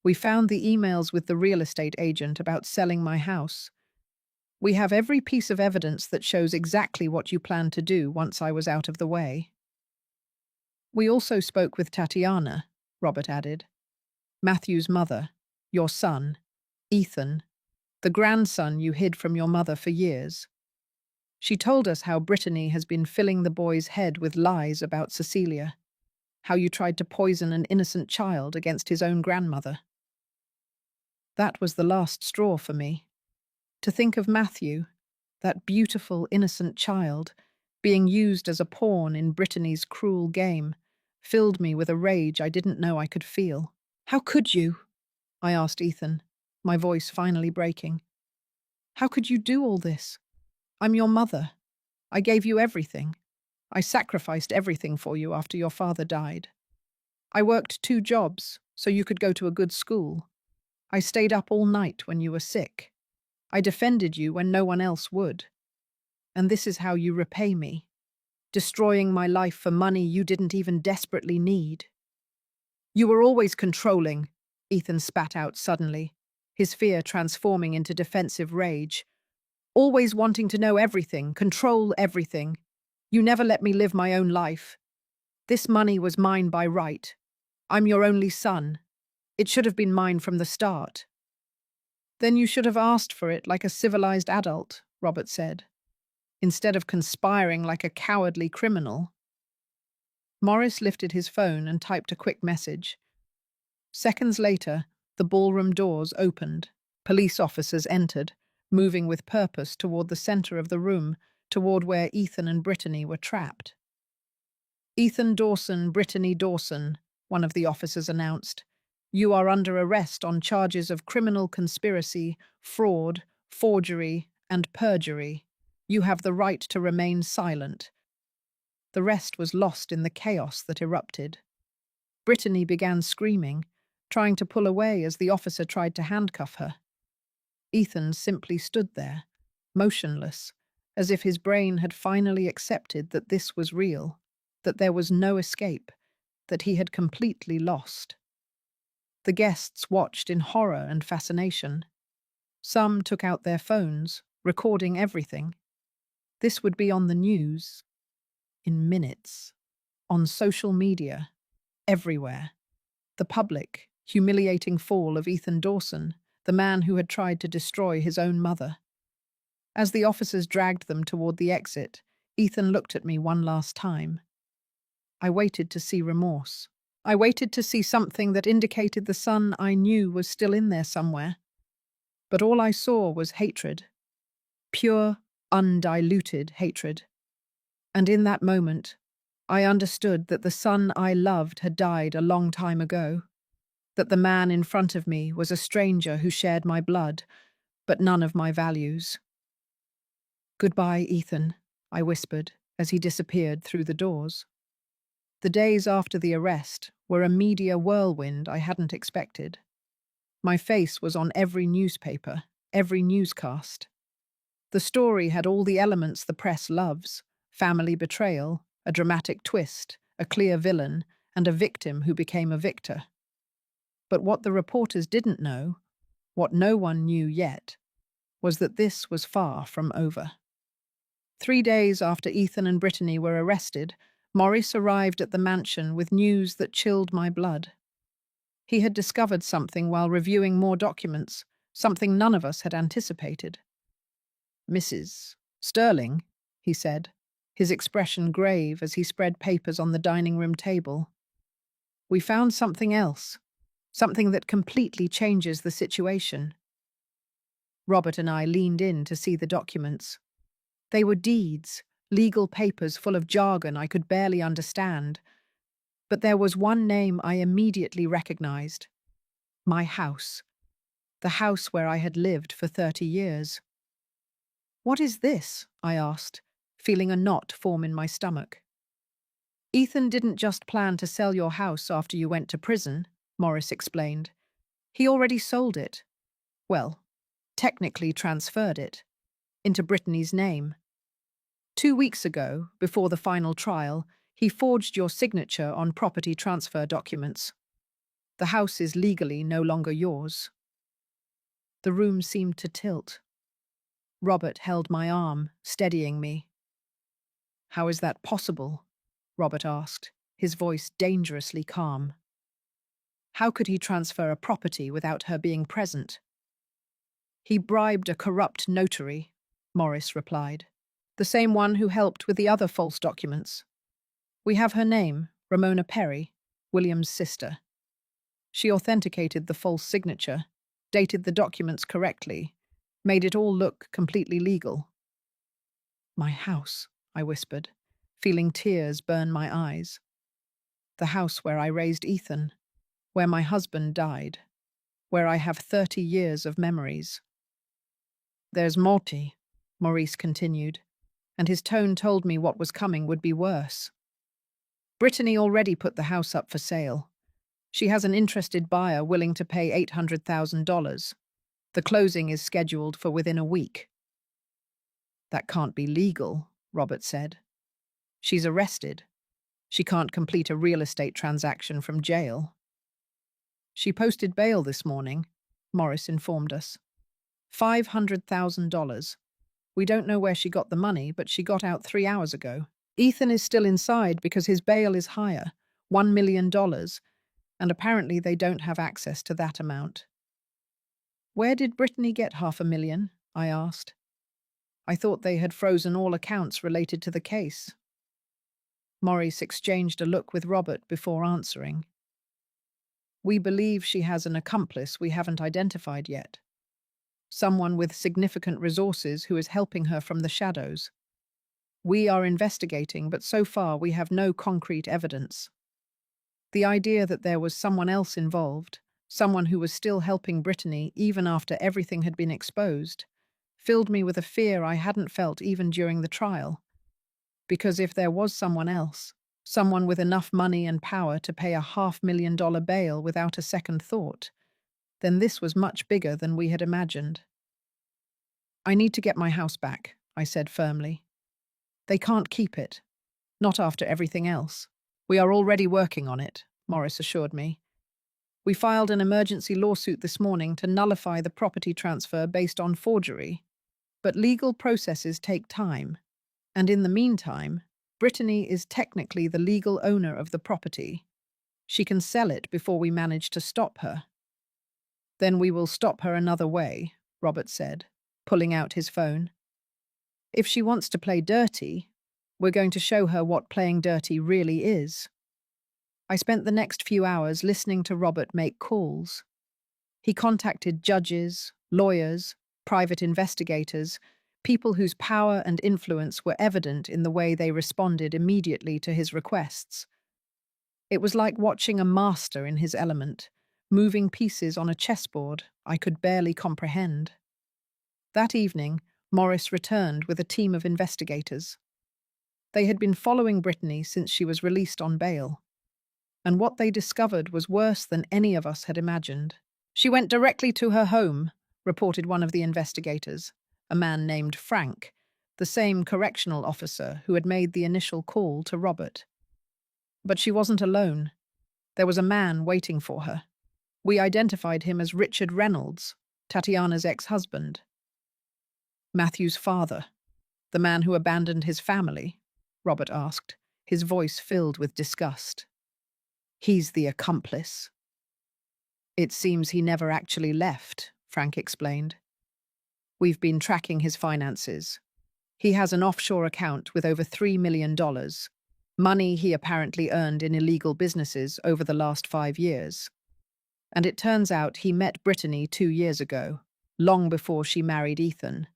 We found the emails with the real estate agent about selling my house. We have every piece of evidence that shows exactly what you planned to do once I was out of the way. We also spoke with Tatiana, Robert added. Matthew's mother, your son, Ethan, the grandson you hid from your mother for years. She told us how Brittany has been filling the boy's head with lies about Cecilia, how you tried to poison an innocent child against his own grandmother. That was the last straw for me. To think of Matthew, that beautiful, innocent child, being used as a pawn in Brittany's cruel game, filled me with a rage I didn't know I could feel. How could you? I asked Ethan, my voice finally breaking. How could you do all this? I'm your mother. I gave you everything. I sacrificed everything for you after your father died. I worked 2 jobs so you could go to a good school. I stayed up all night when you were sick. I defended you when no one else would. And this is how you repay me, destroying my life for money you didn't even desperately need. You were always controlling, Ethan spat out suddenly, his fear transforming into defensive rage. Always wanting to know everything, control everything. You never let me live my own life. This money was mine by right. I'm your only son. It should have been mine from the start. Then you should have asked for it like a civilized adult, Robert said, instead of conspiring like a cowardly criminal. Morris lifted his phone and typed a quick message. Seconds later, the ballroom doors opened. Police officers entered, moving with purpose toward the center of the room, toward where Ethan and Brittany were trapped. Ethan Dawson, Brittany Dawson, one of the officers announced. You are under arrest on charges of criminal conspiracy, fraud, forgery, and perjury. You have the right to remain silent. The rest was lost in the chaos that erupted. Brittany began screaming, trying to pull away as the officer tried to handcuff her. Ethan simply stood there, motionless, as if his brain had finally accepted that this was real, that there was no escape, that he had completely lost. The guests watched in horror and fascination. Some took out their phones, recording everything. This would be on the news, in minutes, on social media, everywhere. The public, humiliating fall of Ethan Dawson, the man who had tried to destroy his own mother. As the officers dragged them toward the exit, Ethan looked at me one last time. I waited to see remorse. I waited to see something that indicated the son I knew was still in there somewhere. But all I saw was hatred. Pure, undiluted hatred. And in that moment, I understood that the son I loved had died a long time ago, that the man in front of me was a stranger who shared my blood, but none of my values. Goodbye, Ethan, I whispered as he disappeared through the doors. The days after the arrest were a media whirlwind I hadn't expected. My face was on every newspaper, every newscast. The story had all the elements the press loves: family betrayal, a dramatic twist, a clear villain, and a victim who became a victor. But what the reporters didn't know, what no one knew yet, was that this was far from over. 3 days after Ethan and Brittany were arrested, Morris arrived at the mansion with news that chilled my blood. He had discovered something while reviewing more documents, something none of us had anticipated. Mrs. Sterling, he said, his expression grave as he spread papers on the dining room table. We found something else, something that completely changes the situation. Robert and I leaned in to see the documents. They were deeds, legal papers full of jargon I could barely understand. But there was one name I immediately recognized. My house. The house where I had lived for 30 years. What is this? I asked, feeling a knot form in my stomach. Ethan didn't just plan to sell your house after you went to prison, Morris explained. He already sold it. Well, technically transferred it. Into Brittany's name. 2 weeks ago, before the final trial, he forged your signature on property transfer documents. The house is legally no longer yours. The room seemed to tilt. Robert held my arm, steadying me. How is that possible? Robert asked, his voice dangerously calm. How could he transfer a property without her being present? He bribed a corrupt notary, Morris replied. The same one who helped with the other false documents. We have her name, Ramona Perry, William's sister. She authenticated the false signature, dated the documents correctly, made it all look completely legal. My house, I whispered, feeling tears burn my eyes. The house where I raised Ethan, where my husband died, where I have 30 years of memories. There's Morty, Maurice continued, and his tone told me what was coming would be worse. Brittany already put the house up for sale. She has an interested buyer willing to pay $800,000. The closing is scheduled for within a week. That can't be legal, Robert said. She's arrested. She can't complete a real estate transaction from jail. She posted bail this morning, Morris informed us. $500,000. We don't know where she got the money, but she got out 3 hours ago. Ethan is still inside because his bail is higher, $1 million, and apparently they don't have access to that amount. Where did Brittany get $500,000? I asked. I thought they had frozen all accounts related to the case. Maurice exchanged a look with Robert before answering. We believe she has an accomplice we haven't identified yet. Someone with significant resources who is helping her from the shadows. We are investigating, but so far we have no concrete evidence. The idea that there was someone else involved, someone who was still helping Brittany even after everything had been exposed, filled me with a fear I hadn't felt even during the trial. Because if there was someone else, someone with enough money and power to pay a $500,000 bail without a second thought, then this was much bigger than we had imagined. I need to get my house back, I said firmly. They can't keep it. Not after everything else. We are already working on it, Morris assured me. We filed an emergency lawsuit this morning to nullify the property transfer based on forgery. But legal processes take time. And in the meantime, Brittany is technically the legal owner of the property. She can sell it before we manage to stop her. Then we will stop her another way, Robert said, pulling out his phone. If she wants to play dirty, we're going to show her what playing dirty really is. I spent the next few hours listening to Robert make calls. He contacted judges, lawyers, private investigators, people whose power and influence were evident in the way they responded immediately to his requests. It was like watching a master in his element, moving pieces on a chessboard I could barely comprehend. That evening, Morris returned with a team of investigators. They had been following Brittany since she was released on bail. And what they discovered was worse than any of us had imagined. She went directly to her home, reported one of the investigators, a man named Frank, the same correctional officer who had made the initial call to Robert. But she wasn't alone. There was a man waiting for her. We identified him as Richard Reynolds, Tatiana's ex-husband. Matthew's father, the man who abandoned his family, Robert asked, his voice filled with disgust. He's the accomplice. It seems he never actually left, Frank explained. We've been tracking his finances. He has an offshore account with over $3 million, money he apparently earned in illegal businesses over the last 5 years. And it turns out he met Brittany 2 years ago, long before she married Ethan.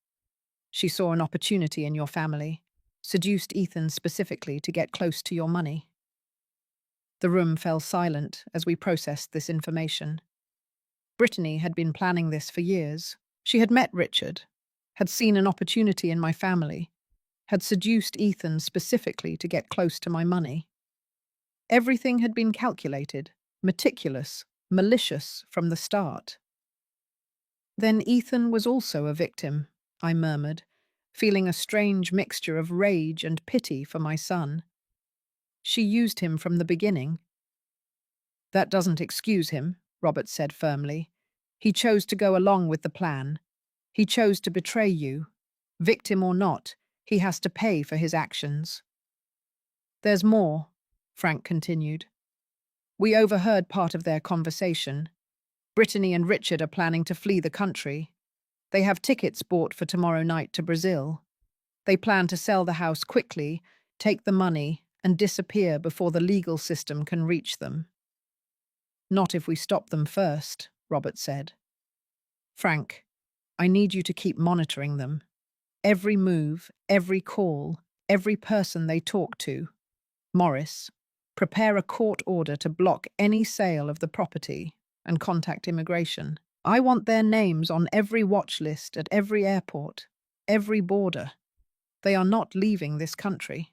She saw an opportunity in your family, seduced Ethan specifically to get close to your money. The room fell silent as we processed this information. Brittany had been planning this for years. She had met Richard, had seen an opportunity in my family, had seduced Ethan specifically to get close to my money. Everything had been calculated, meticulous, malicious from the start. Then Ethan was also a victim, I murmured, feeling a strange mixture of rage and pity for my son. She used him from the beginning. That doesn't excuse him, Robert said firmly. He chose to go along with the plan. He chose to betray you. Victim or not, he has to pay for his actions. There's more, Frank continued. We overheard part of their conversation. Brittany and Richard are planning to flee the country. They have tickets bought for tomorrow night to Brazil. They plan to sell the house quickly, take the money, and disappear before the legal system can reach them. Not if we stop them first, Robert said. Frank, I need you to keep monitoring them. Every move, every call, every person they talk to. Morris, prepare a court order to block any sale of the property and contact immigration. I want their names on every watch list at every airport, every border. They are not leaving this country.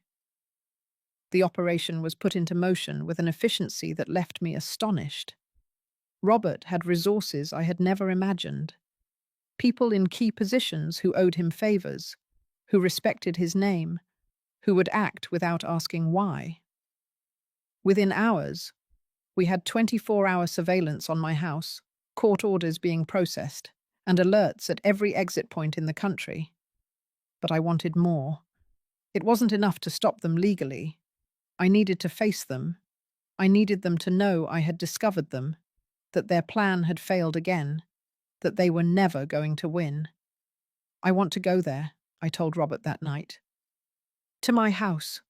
The operation was put into motion with an efficiency that left me astonished. Robert had resources I had never imagined. People in key positions who owed him favors, who respected his name, who would act without asking why. Within hours, we had 24-hour surveillance on my house, court orders being processed, and alerts at every exit point in the country. But I wanted more. It wasn't enough to stop them legally. I needed to face them. I needed them to know I had discovered them, that their plan had failed again, that they were never going to win. I want to go there, I told Robert that night. To my house.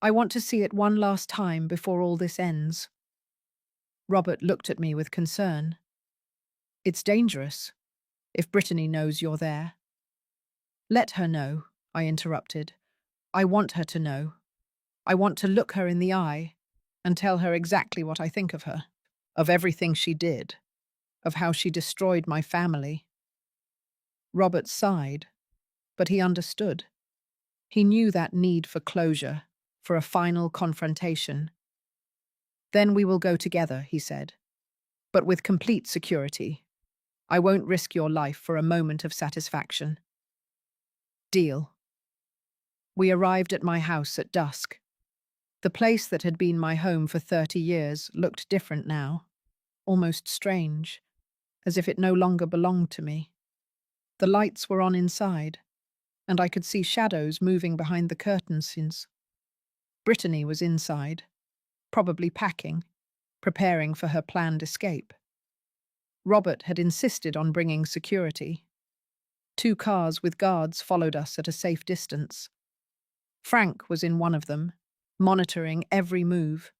I want to see it one last time before all this ends. Robert looked at me with concern. It's dangerous, if Brittany knows you're there. Let her know, I interrupted. I want her to know. I want to look her in the eye and tell her exactly what I think of her, of everything she did, of how she destroyed my family. Robert sighed, but he understood. He knew that need for closure, for a final confrontation. Then we will go together, he said, but with complete security. I won't risk your life for a moment of satisfaction. Deal. We arrived at my house at dusk. The place that had been my home for 30 years looked different now, almost strange, as if it no longer belonged to me. The lights were on inside, and I could see shadows moving behind the curtains. Brittany was inside, probably packing, preparing for her planned escape. Robert had insisted on bringing security. 2 cars with guards followed us at a safe distance. Frank was in one of them, monitoring every move.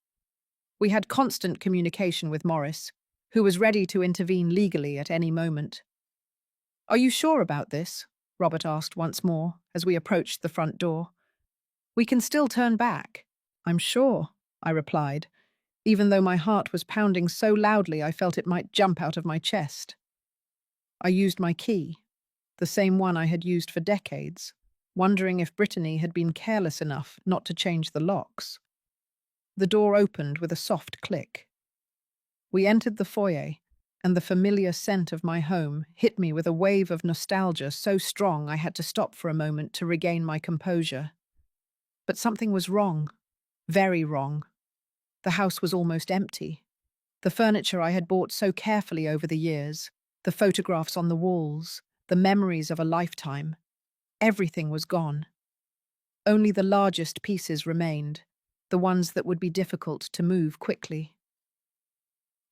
We had constant communication with Morris, who was ready to intervene legally at any moment. Are you sure about this? Robert asked once more as we approached the front door. We can still turn back. I'm sure, I replied, even though my heart was pounding so loudly I felt it might jump out of my chest. I used my key, the same one I had used for decades, wondering if Brittany had been careless enough not to change the locks. The door opened with a soft click. We entered the foyer, and the familiar scent of my home hit me with a wave of nostalgia so strong I had to stop for a moment to regain my composure. But something was wrong, very wrong. The house was almost empty. The furniture I had bought so carefully over the years, the photographs on the walls, the memories of a lifetime, everything was gone. Only the largest pieces remained, the ones that would be difficult to move quickly.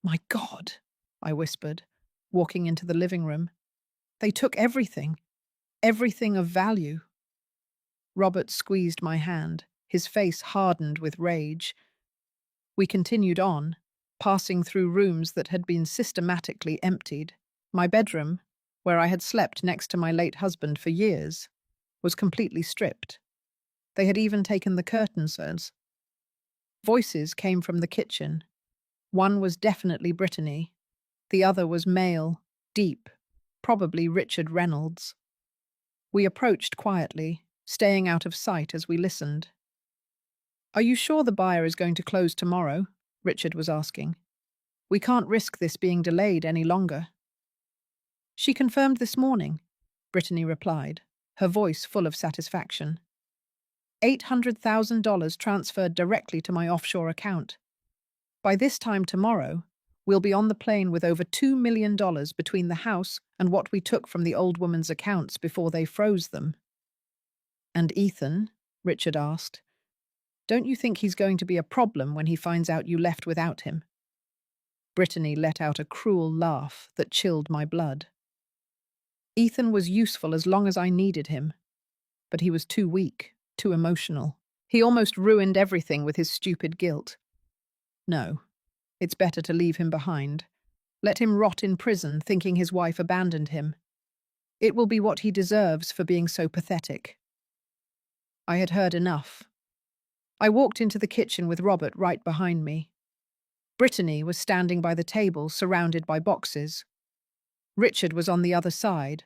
My God, I whispered, walking into the living room. They took everything of value. Robert squeezed my hand, his face hardened with rage. We continued on, passing through rooms that had been systematically emptied. My bedroom, where I had slept next to my late husband for years, was completely stripped. They had even taken the curtains. Voices came from the kitchen. One was definitely Brittany. The other was male, deep, probably Richard Reynolds. We approached quietly, staying out of sight as we listened. Are you sure the buyer is going to close tomorrow? Richard was asking. We can't risk this being delayed any longer. She confirmed this morning, Brittany replied, her voice full of satisfaction. $800,000 transferred directly to my offshore account. By this time tomorrow, we'll be on the plane with over $2 million between the house and what we took from the old woman's accounts before they froze them. And Ethan? Richard asked. Don't you think he's going to be a problem when he finds out you left without him? Brittany let out a cruel laugh that chilled my blood. Ethan was useful as long as I needed him, but he was too weak, too emotional. He almost ruined everything with his stupid guilt. No, it's better to leave him behind. Let him rot in prison thinking his wife abandoned him. It will be what he deserves for being so pathetic. I had heard enough. I walked into the kitchen with Robert right behind me. Brittany was standing by the table, surrounded by boxes. Richard was on the other side,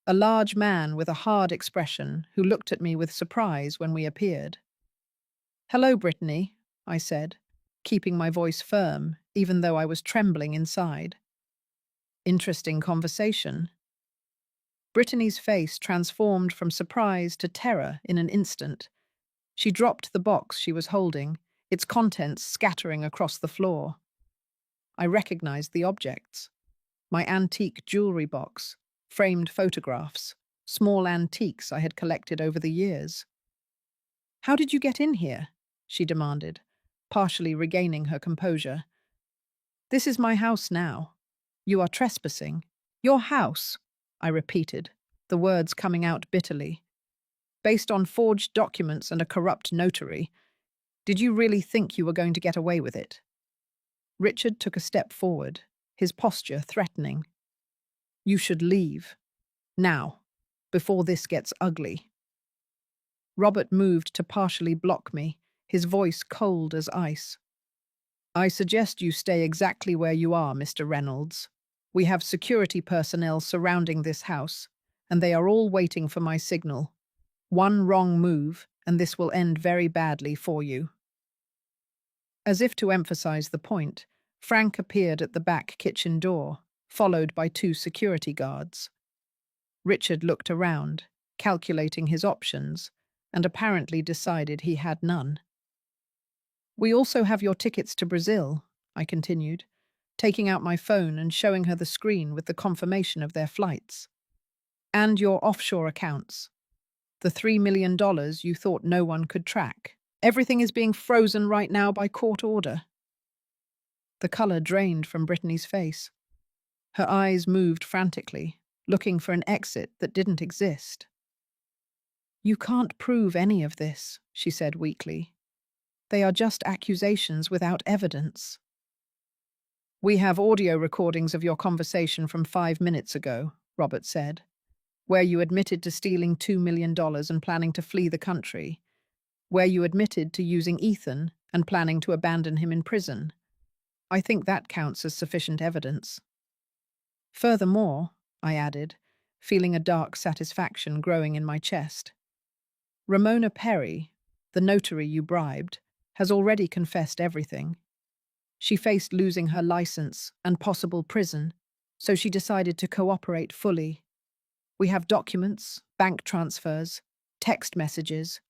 a large man with a hard expression who looked at me with surprise when we appeared. "Hello, Brittany," I said, keeping my voice firm, even though I was trembling inside. "Interesting conversation." Brittany's face transformed from surprise to terror in an instant. She dropped the box she was holding, its contents scattering across the floor. I recognized the objects. My antique jewelry box, framed photographs, small antiques I had collected over the years. "How did you get in here?" she demanded, partially regaining her composure. "This is my house now. You are trespassing." "Your house," I repeated, the words coming out bitterly. "Based on forged documents and a corrupt notary. Did you really think you were going to get away with it?" Richard took a step forward, his posture threatening. "You should leave. Now, before this gets ugly." Robert moved to partially block me, his voice cold as ice. "I suggest you stay exactly where you are, Mr. Reynolds. We have security personnel surrounding this house, and they are all waiting for my signal. One wrong move, and this will end very badly for you." As if to emphasize the point, Frank appeared at the back kitchen door, followed by 2 security guards. Richard looked around, calculating his options, and apparently decided he had none. "We also have your tickets to Brazil," I continued, taking out my phone and showing her the screen with the confirmation of their flights. "And your offshore accounts. The $3 million you thought no one could track. Everything is being frozen right now by court order." The color drained from Brittany's face. Her eyes moved frantically, looking for an exit that didn't exist. "You can't prove any of this," she said weakly. "They are just accusations without evidence." "We have audio recordings of your conversation from 5 minutes ago," Robert said, "where you admitted to stealing $2 million and planning to flee the country, where you admitted to using Ethan and planning to abandon him in prison. I think that counts as sufficient evidence." "Furthermore," I added, feeling a dark satisfaction growing in my chest, "Ramona Perry, the notary you bribed, has already confessed everything. She faced losing her license and possible prison, so she decided to cooperate fully. We have documents, bank transfers, text messages.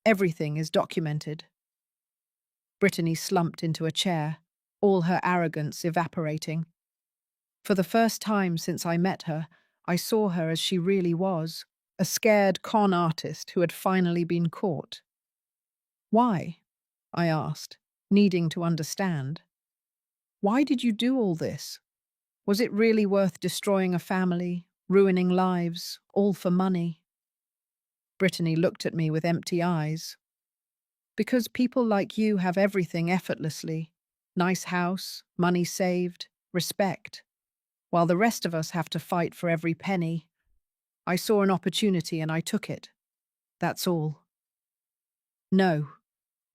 Everything is documented." Brittany slumped into a chair, all her arrogance evaporating. For the first time since I met her, I saw her as she really was, a scared con artist who had finally been caught. "Why?" I asked, needing to understand. "Why did you do all this? Was it really worth destroying a family, ruining lives, all for money?" Brittany looked at me with empty eyes. "Because people like you have everything effortlessly. Nice house, money saved, respect. While the rest of us have to fight for every penny. I saw an opportunity and I took it. That's all." "No,"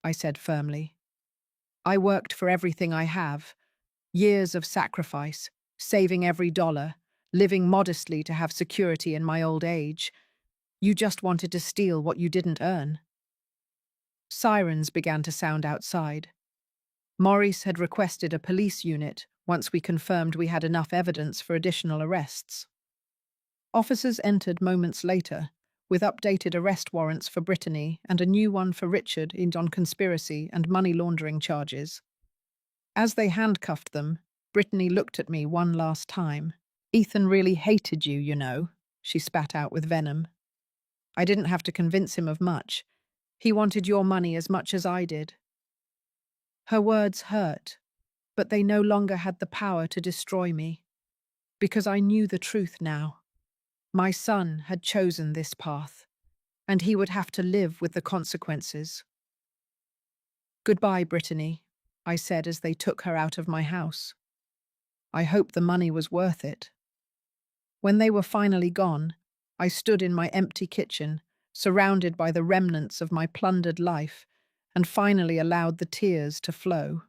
I said firmly. "I worked for everything I have. Years of sacrifice, saving every dollar, living modestly to have security in my old age. You just wanted to steal what you didn't earn." Sirens began to sound outside. Maurice had requested a police unit once we confirmed we had enough evidence for additional arrests. Officers entered moments later, with updated arrest warrants for Brittany and a new one for Richard on conspiracy and money laundering charges. As they handcuffed them, Brittany looked at me one last time. "Ethan really hated you, you know," she spat out with venom. "I didn't have to convince him of much. He wanted your money as much as I did." Her words hurt, but they no longer had the power to destroy me, because I knew the truth now. My son had chosen this path, and he would have to live with the consequences. "Goodbye, Brittany," I said as they took her out of my house. I hope the money was worth it. When they were finally gone, I stood in my empty kitchen, surrounded by the remnants of my plundered life, and finally allowed the tears to flow.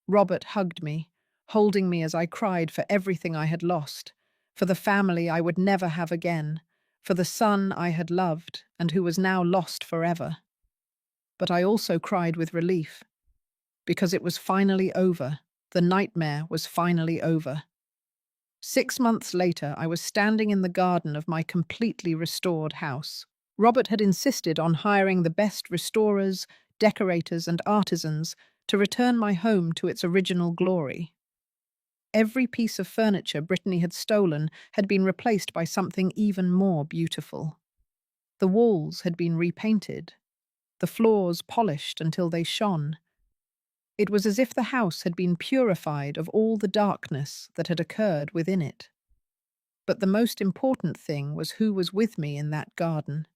Robert hugged me, holding me as I cried for everything I had lost, for the family I would never have again, for the son I had loved and who was now lost forever. But I also cried with relief, because it was finally over. The nightmare was finally over. 6 months later, I was standing in the garden of my completely restored house. Robert had insisted on hiring the best restorers, decorators, and artisans to return my home to its original glory. Every piece of furniture Brittany had stolen had been replaced by something even more beautiful. The walls had been repainted, the floors polished until they shone. It was as if the house had been purified of all the darkness that had occurred within it. But the most important thing was who was with me in that garden.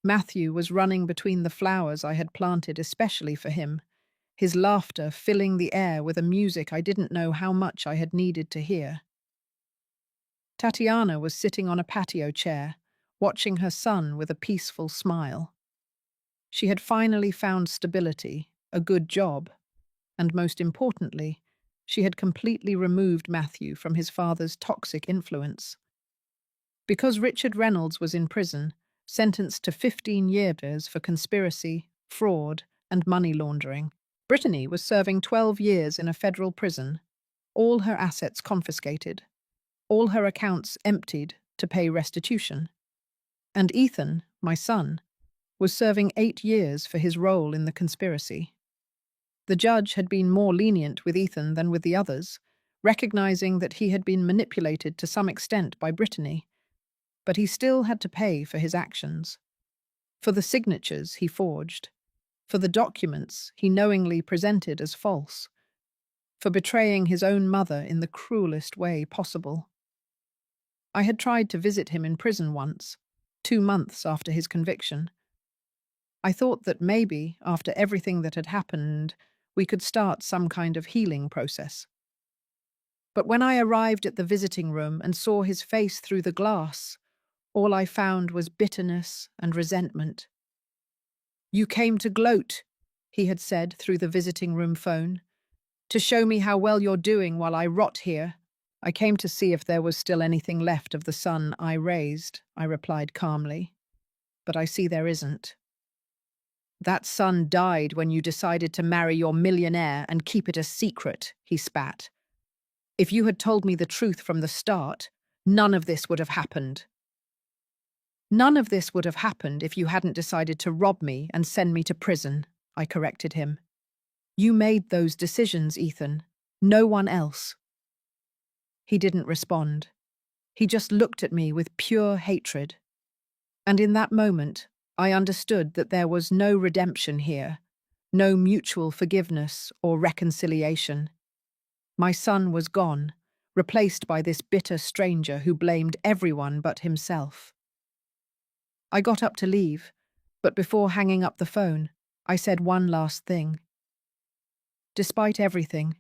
Matthew was running between the flowers I had planted especially for him, his laughter filling the air with a music I didn't know how much I had needed to hear. Tatiana was sitting on a patio chair, watching her son with a peaceful smile. She had finally found stability, a good job, and most importantly, she had completely removed Matthew from his father's toxic influence. Because Richard Reynolds was in prison, sentenced to 15 years for conspiracy, fraud, and money laundering, Brittany was serving 12 years in a federal prison, all her assets confiscated, all her accounts emptied to pay restitution. And Ethan, my son, was serving 8 years for his role in the conspiracy. The judge had been more lenient with Ethan than with the others, recognizing that he had been manipulated to some extent by Brittany, but he still had to pay for his actions. For the signatures he forged, for the documents he knowingly presented as false, for betraying his own mother in the cruelest way possible. I had tried to visit him in prison once, 2 months after his conviction. I thought that maybe, after everything that had happened, we could start some kind of healing process. But when I arrived at the visiting room and saw his face through the glass, all I found was bitterness and resentment. "You came to gloat," he had said through the visiting room phone, "to show me how well you're doing while I rot here." "I came to see if there was still anything left of the son I raised," I replied calmly. "But I see there isn't." "That son died when you decided to marry your millionaire and keep it a secret," he spat. "If you had told me the truth from the start, none of this would have happened." "None of this would have happened if you hadn't decided to rob me and send me to prison," I corrected him. "You made those decisions, Ethan. No one else." He didn't respond. He just looked at me with pure hatred. And in that moment, I understood that there was no redemption here, no mutual forgiveness or reconciliation. My son was gone, replaced by this bitter stranger who blamed everyone but himself. I got up to leave, but before hanging up the phone, I said one last thing. "Despite everything,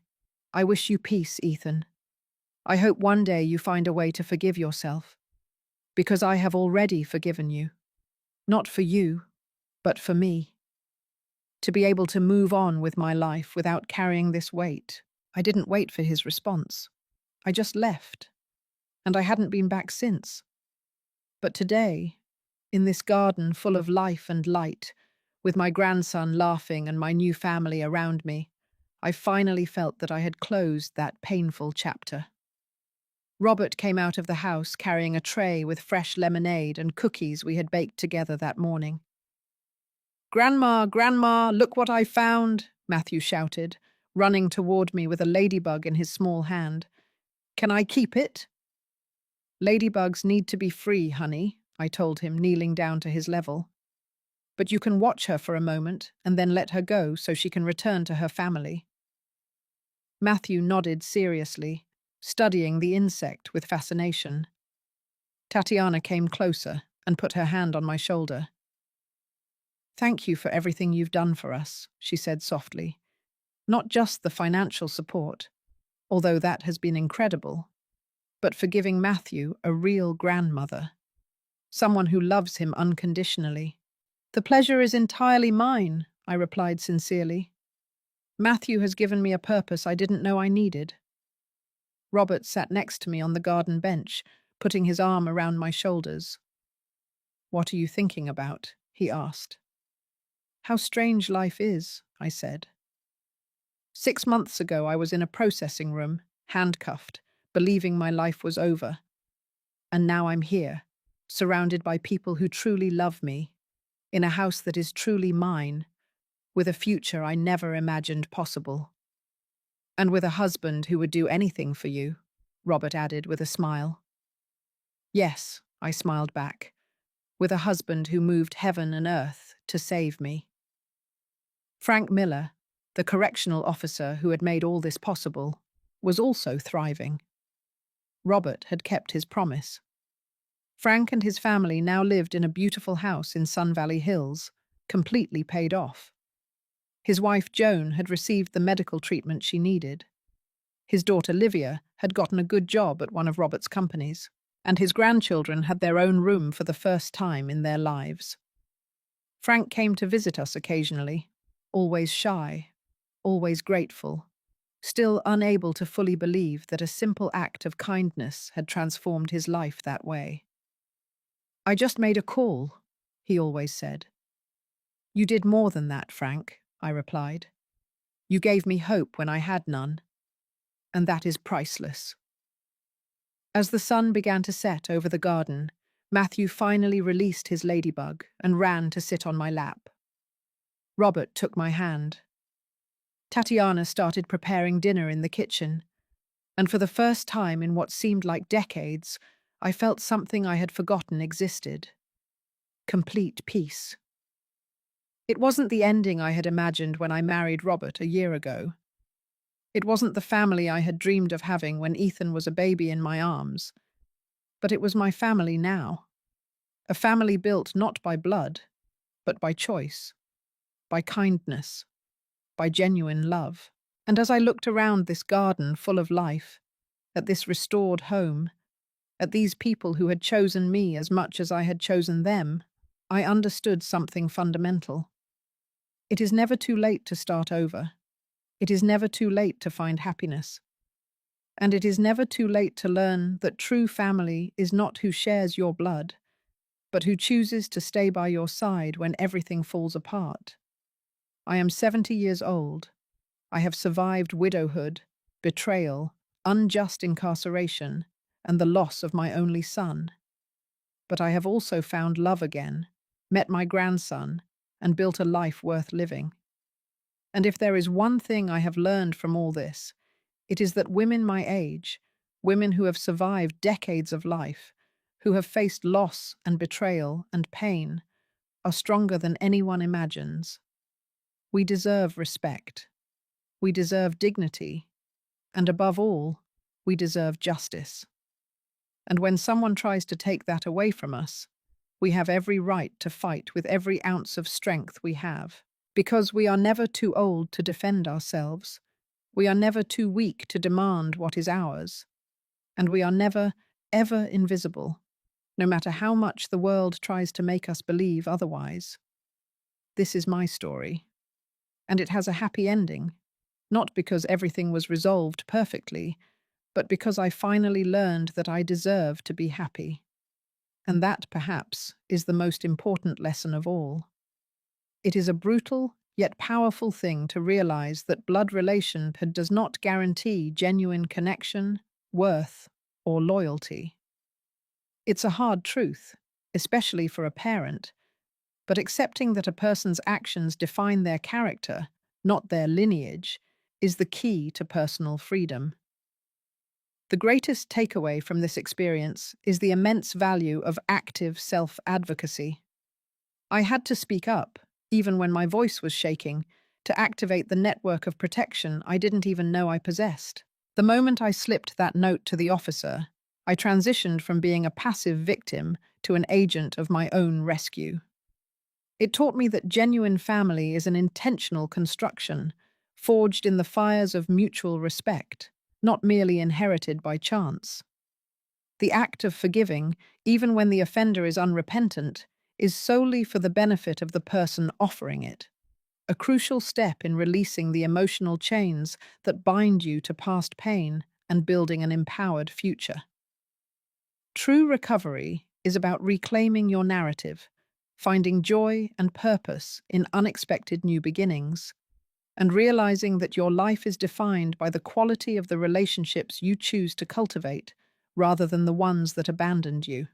I wish you peace, Ethan. I hope one day you find a way to forgive yourself, because I have already forgiven you. Not for you, but for me. To be able to move on with my life without carrying this weight." I didn't wait for his response. I just left, and I hadn't been back since. But today, in this garden full of life and light, with my grandson laughing and my new family around me, I finally felt that I had closed that painful chapter. Robert came out of the house carrying a tray with fresh lemonade and cookies we had baked together that morning. "Grandma, Grandma, look what I found," Matthew shouted, running toward me with a ladybug in his small hand. "Can I keep it?" "Ladybugs need to be free, honey," I told him, kneeling down to his level. "But you can watch her for a moment and then let her go so she can return to her family." Matthew nodded seriously, studying the insect with fascination. Tatiana came closer and put her hand on my shoulder. "Thank you for everything you've done for us," she said softly. "Not just the financial support, although that has been incredible, but for giving Matthew a real grandmother, someone who loves him unconditionally." "The pleasure is entirely mine," I replied sincerely. "Matthew has given me a purpose I didn't know I needed." Robert sat next to me on the garden bench, putting his arm around my shoulders. "What are you thinking about?" he asked. "How strange life is," I said. 6 months ago, I was in a processing room, handcuffed, believing my life was over. And now I'm here, surrounded by people who truly love me, in a house that is truly mine, with a future I never imagined possible. And with a husband who would do anything for you, Robert added with a smile. Yes, I smiled back, with a husband who moved heaven and earth to save me. Frank Miller, the correctional officer who had made all this possible, was also thriving. Robert had kept his promise. Frank and his family now lived in a beautiful house in Sun Valley Hills, completely paid off. His wife Joan had received the medical treatment she needed. His daughter Livia had gotten a good job at one of Robert's companies, and his grandchildren had their own room for the first time in their lives. Frank came to visit us occasionally, always shy, always grateful, still unable to fully believe that a simple act of kindness had transformed his life that way. "I just made a call," he always said. "You did more than that, Frank," I replied. "You gave me hope when I had none, and that is priceless." As the sun began to set over the garden, Matthew finally released his ladybug and ran to sit on my lap. Robert took my hand. Tatiana started preparing dinner in the kitchen, and for the first time in what seemed like decades, I felt something I had forgotten existed. Complete peace. It wasn't the ending I had imagined when I married Robert a year ago. It wasn't the family I had dreamed of having when Ethan was a baby in my arms. But it was my family now. A family built not by blood, but by choice, by kindness, by genuine love. And as I looked around this garden full of life, at this restored home, at these people who had chosen me as much as I had chosen them, I understood something fundamental. It is never too late to start over. It is never too late to find happiness. And it is never too late to learn that true family is not who shares your blood, but who chooses to stay by your side when everything falls apart. I am 70 years old. I have survived widowhood, betrayal, unjust incarceration, and the loss of my only son. But I have also found love again, met my grandson, and built a life worth living. And if there is one thing I have learned from all this, it is that women my age, women who have survived decades of life, who have faced loss and betrayal and pain, are stronger than anyone imagines. We deserve respect. We deserve dignity. And above all, we deserve justice. And when someone tries to take that away from us, we have every right to fight with every ounce of strength we have. Because we are never too old to defend ourselves. We are never too weak to demand what is ours. And we are never, ever invisible, no matter how much the world tries to make us believe otherwise. This is my story. And it has a happy ending, not because everything was resolved perfectly, but because I finally learned that I deserve to be happy. And that, perhaps, is the most important lesson of all. It is a brutal, yet powerful thing to realize that blood relation does not guarantee genuine connection, worth, or loyalty. It's a hard truth, especially for a parent, but accepting that a person's actions define their character, not their lineage, is the key to personal freedom. The greatest takeaway from this experience is the immense value of active self-advocacy. I had to speak up, even when my voice was shaking, to activate the network of protection I didn't even know I possessed. The moment I slipped that note to the officer, I transitioned from being a passive victim to an agent of my own rescue. It taught me that genuine family is an intentional construction, forged in the fires of mutual respect, not merely inherited by chance. The act of forgiving, even when the offender is unrepentant, is solely for the benefit of the person offering it, a crucial step in releasing the emotional chains that bind you to past pain and building an empowered future. True recovery is about reclaiming your narrative, finding joy and purpose in unexpected new beginnings, and realizing that your life is defined by the quality of the relationships you choose to cultivate rather than the ones that abandoned you.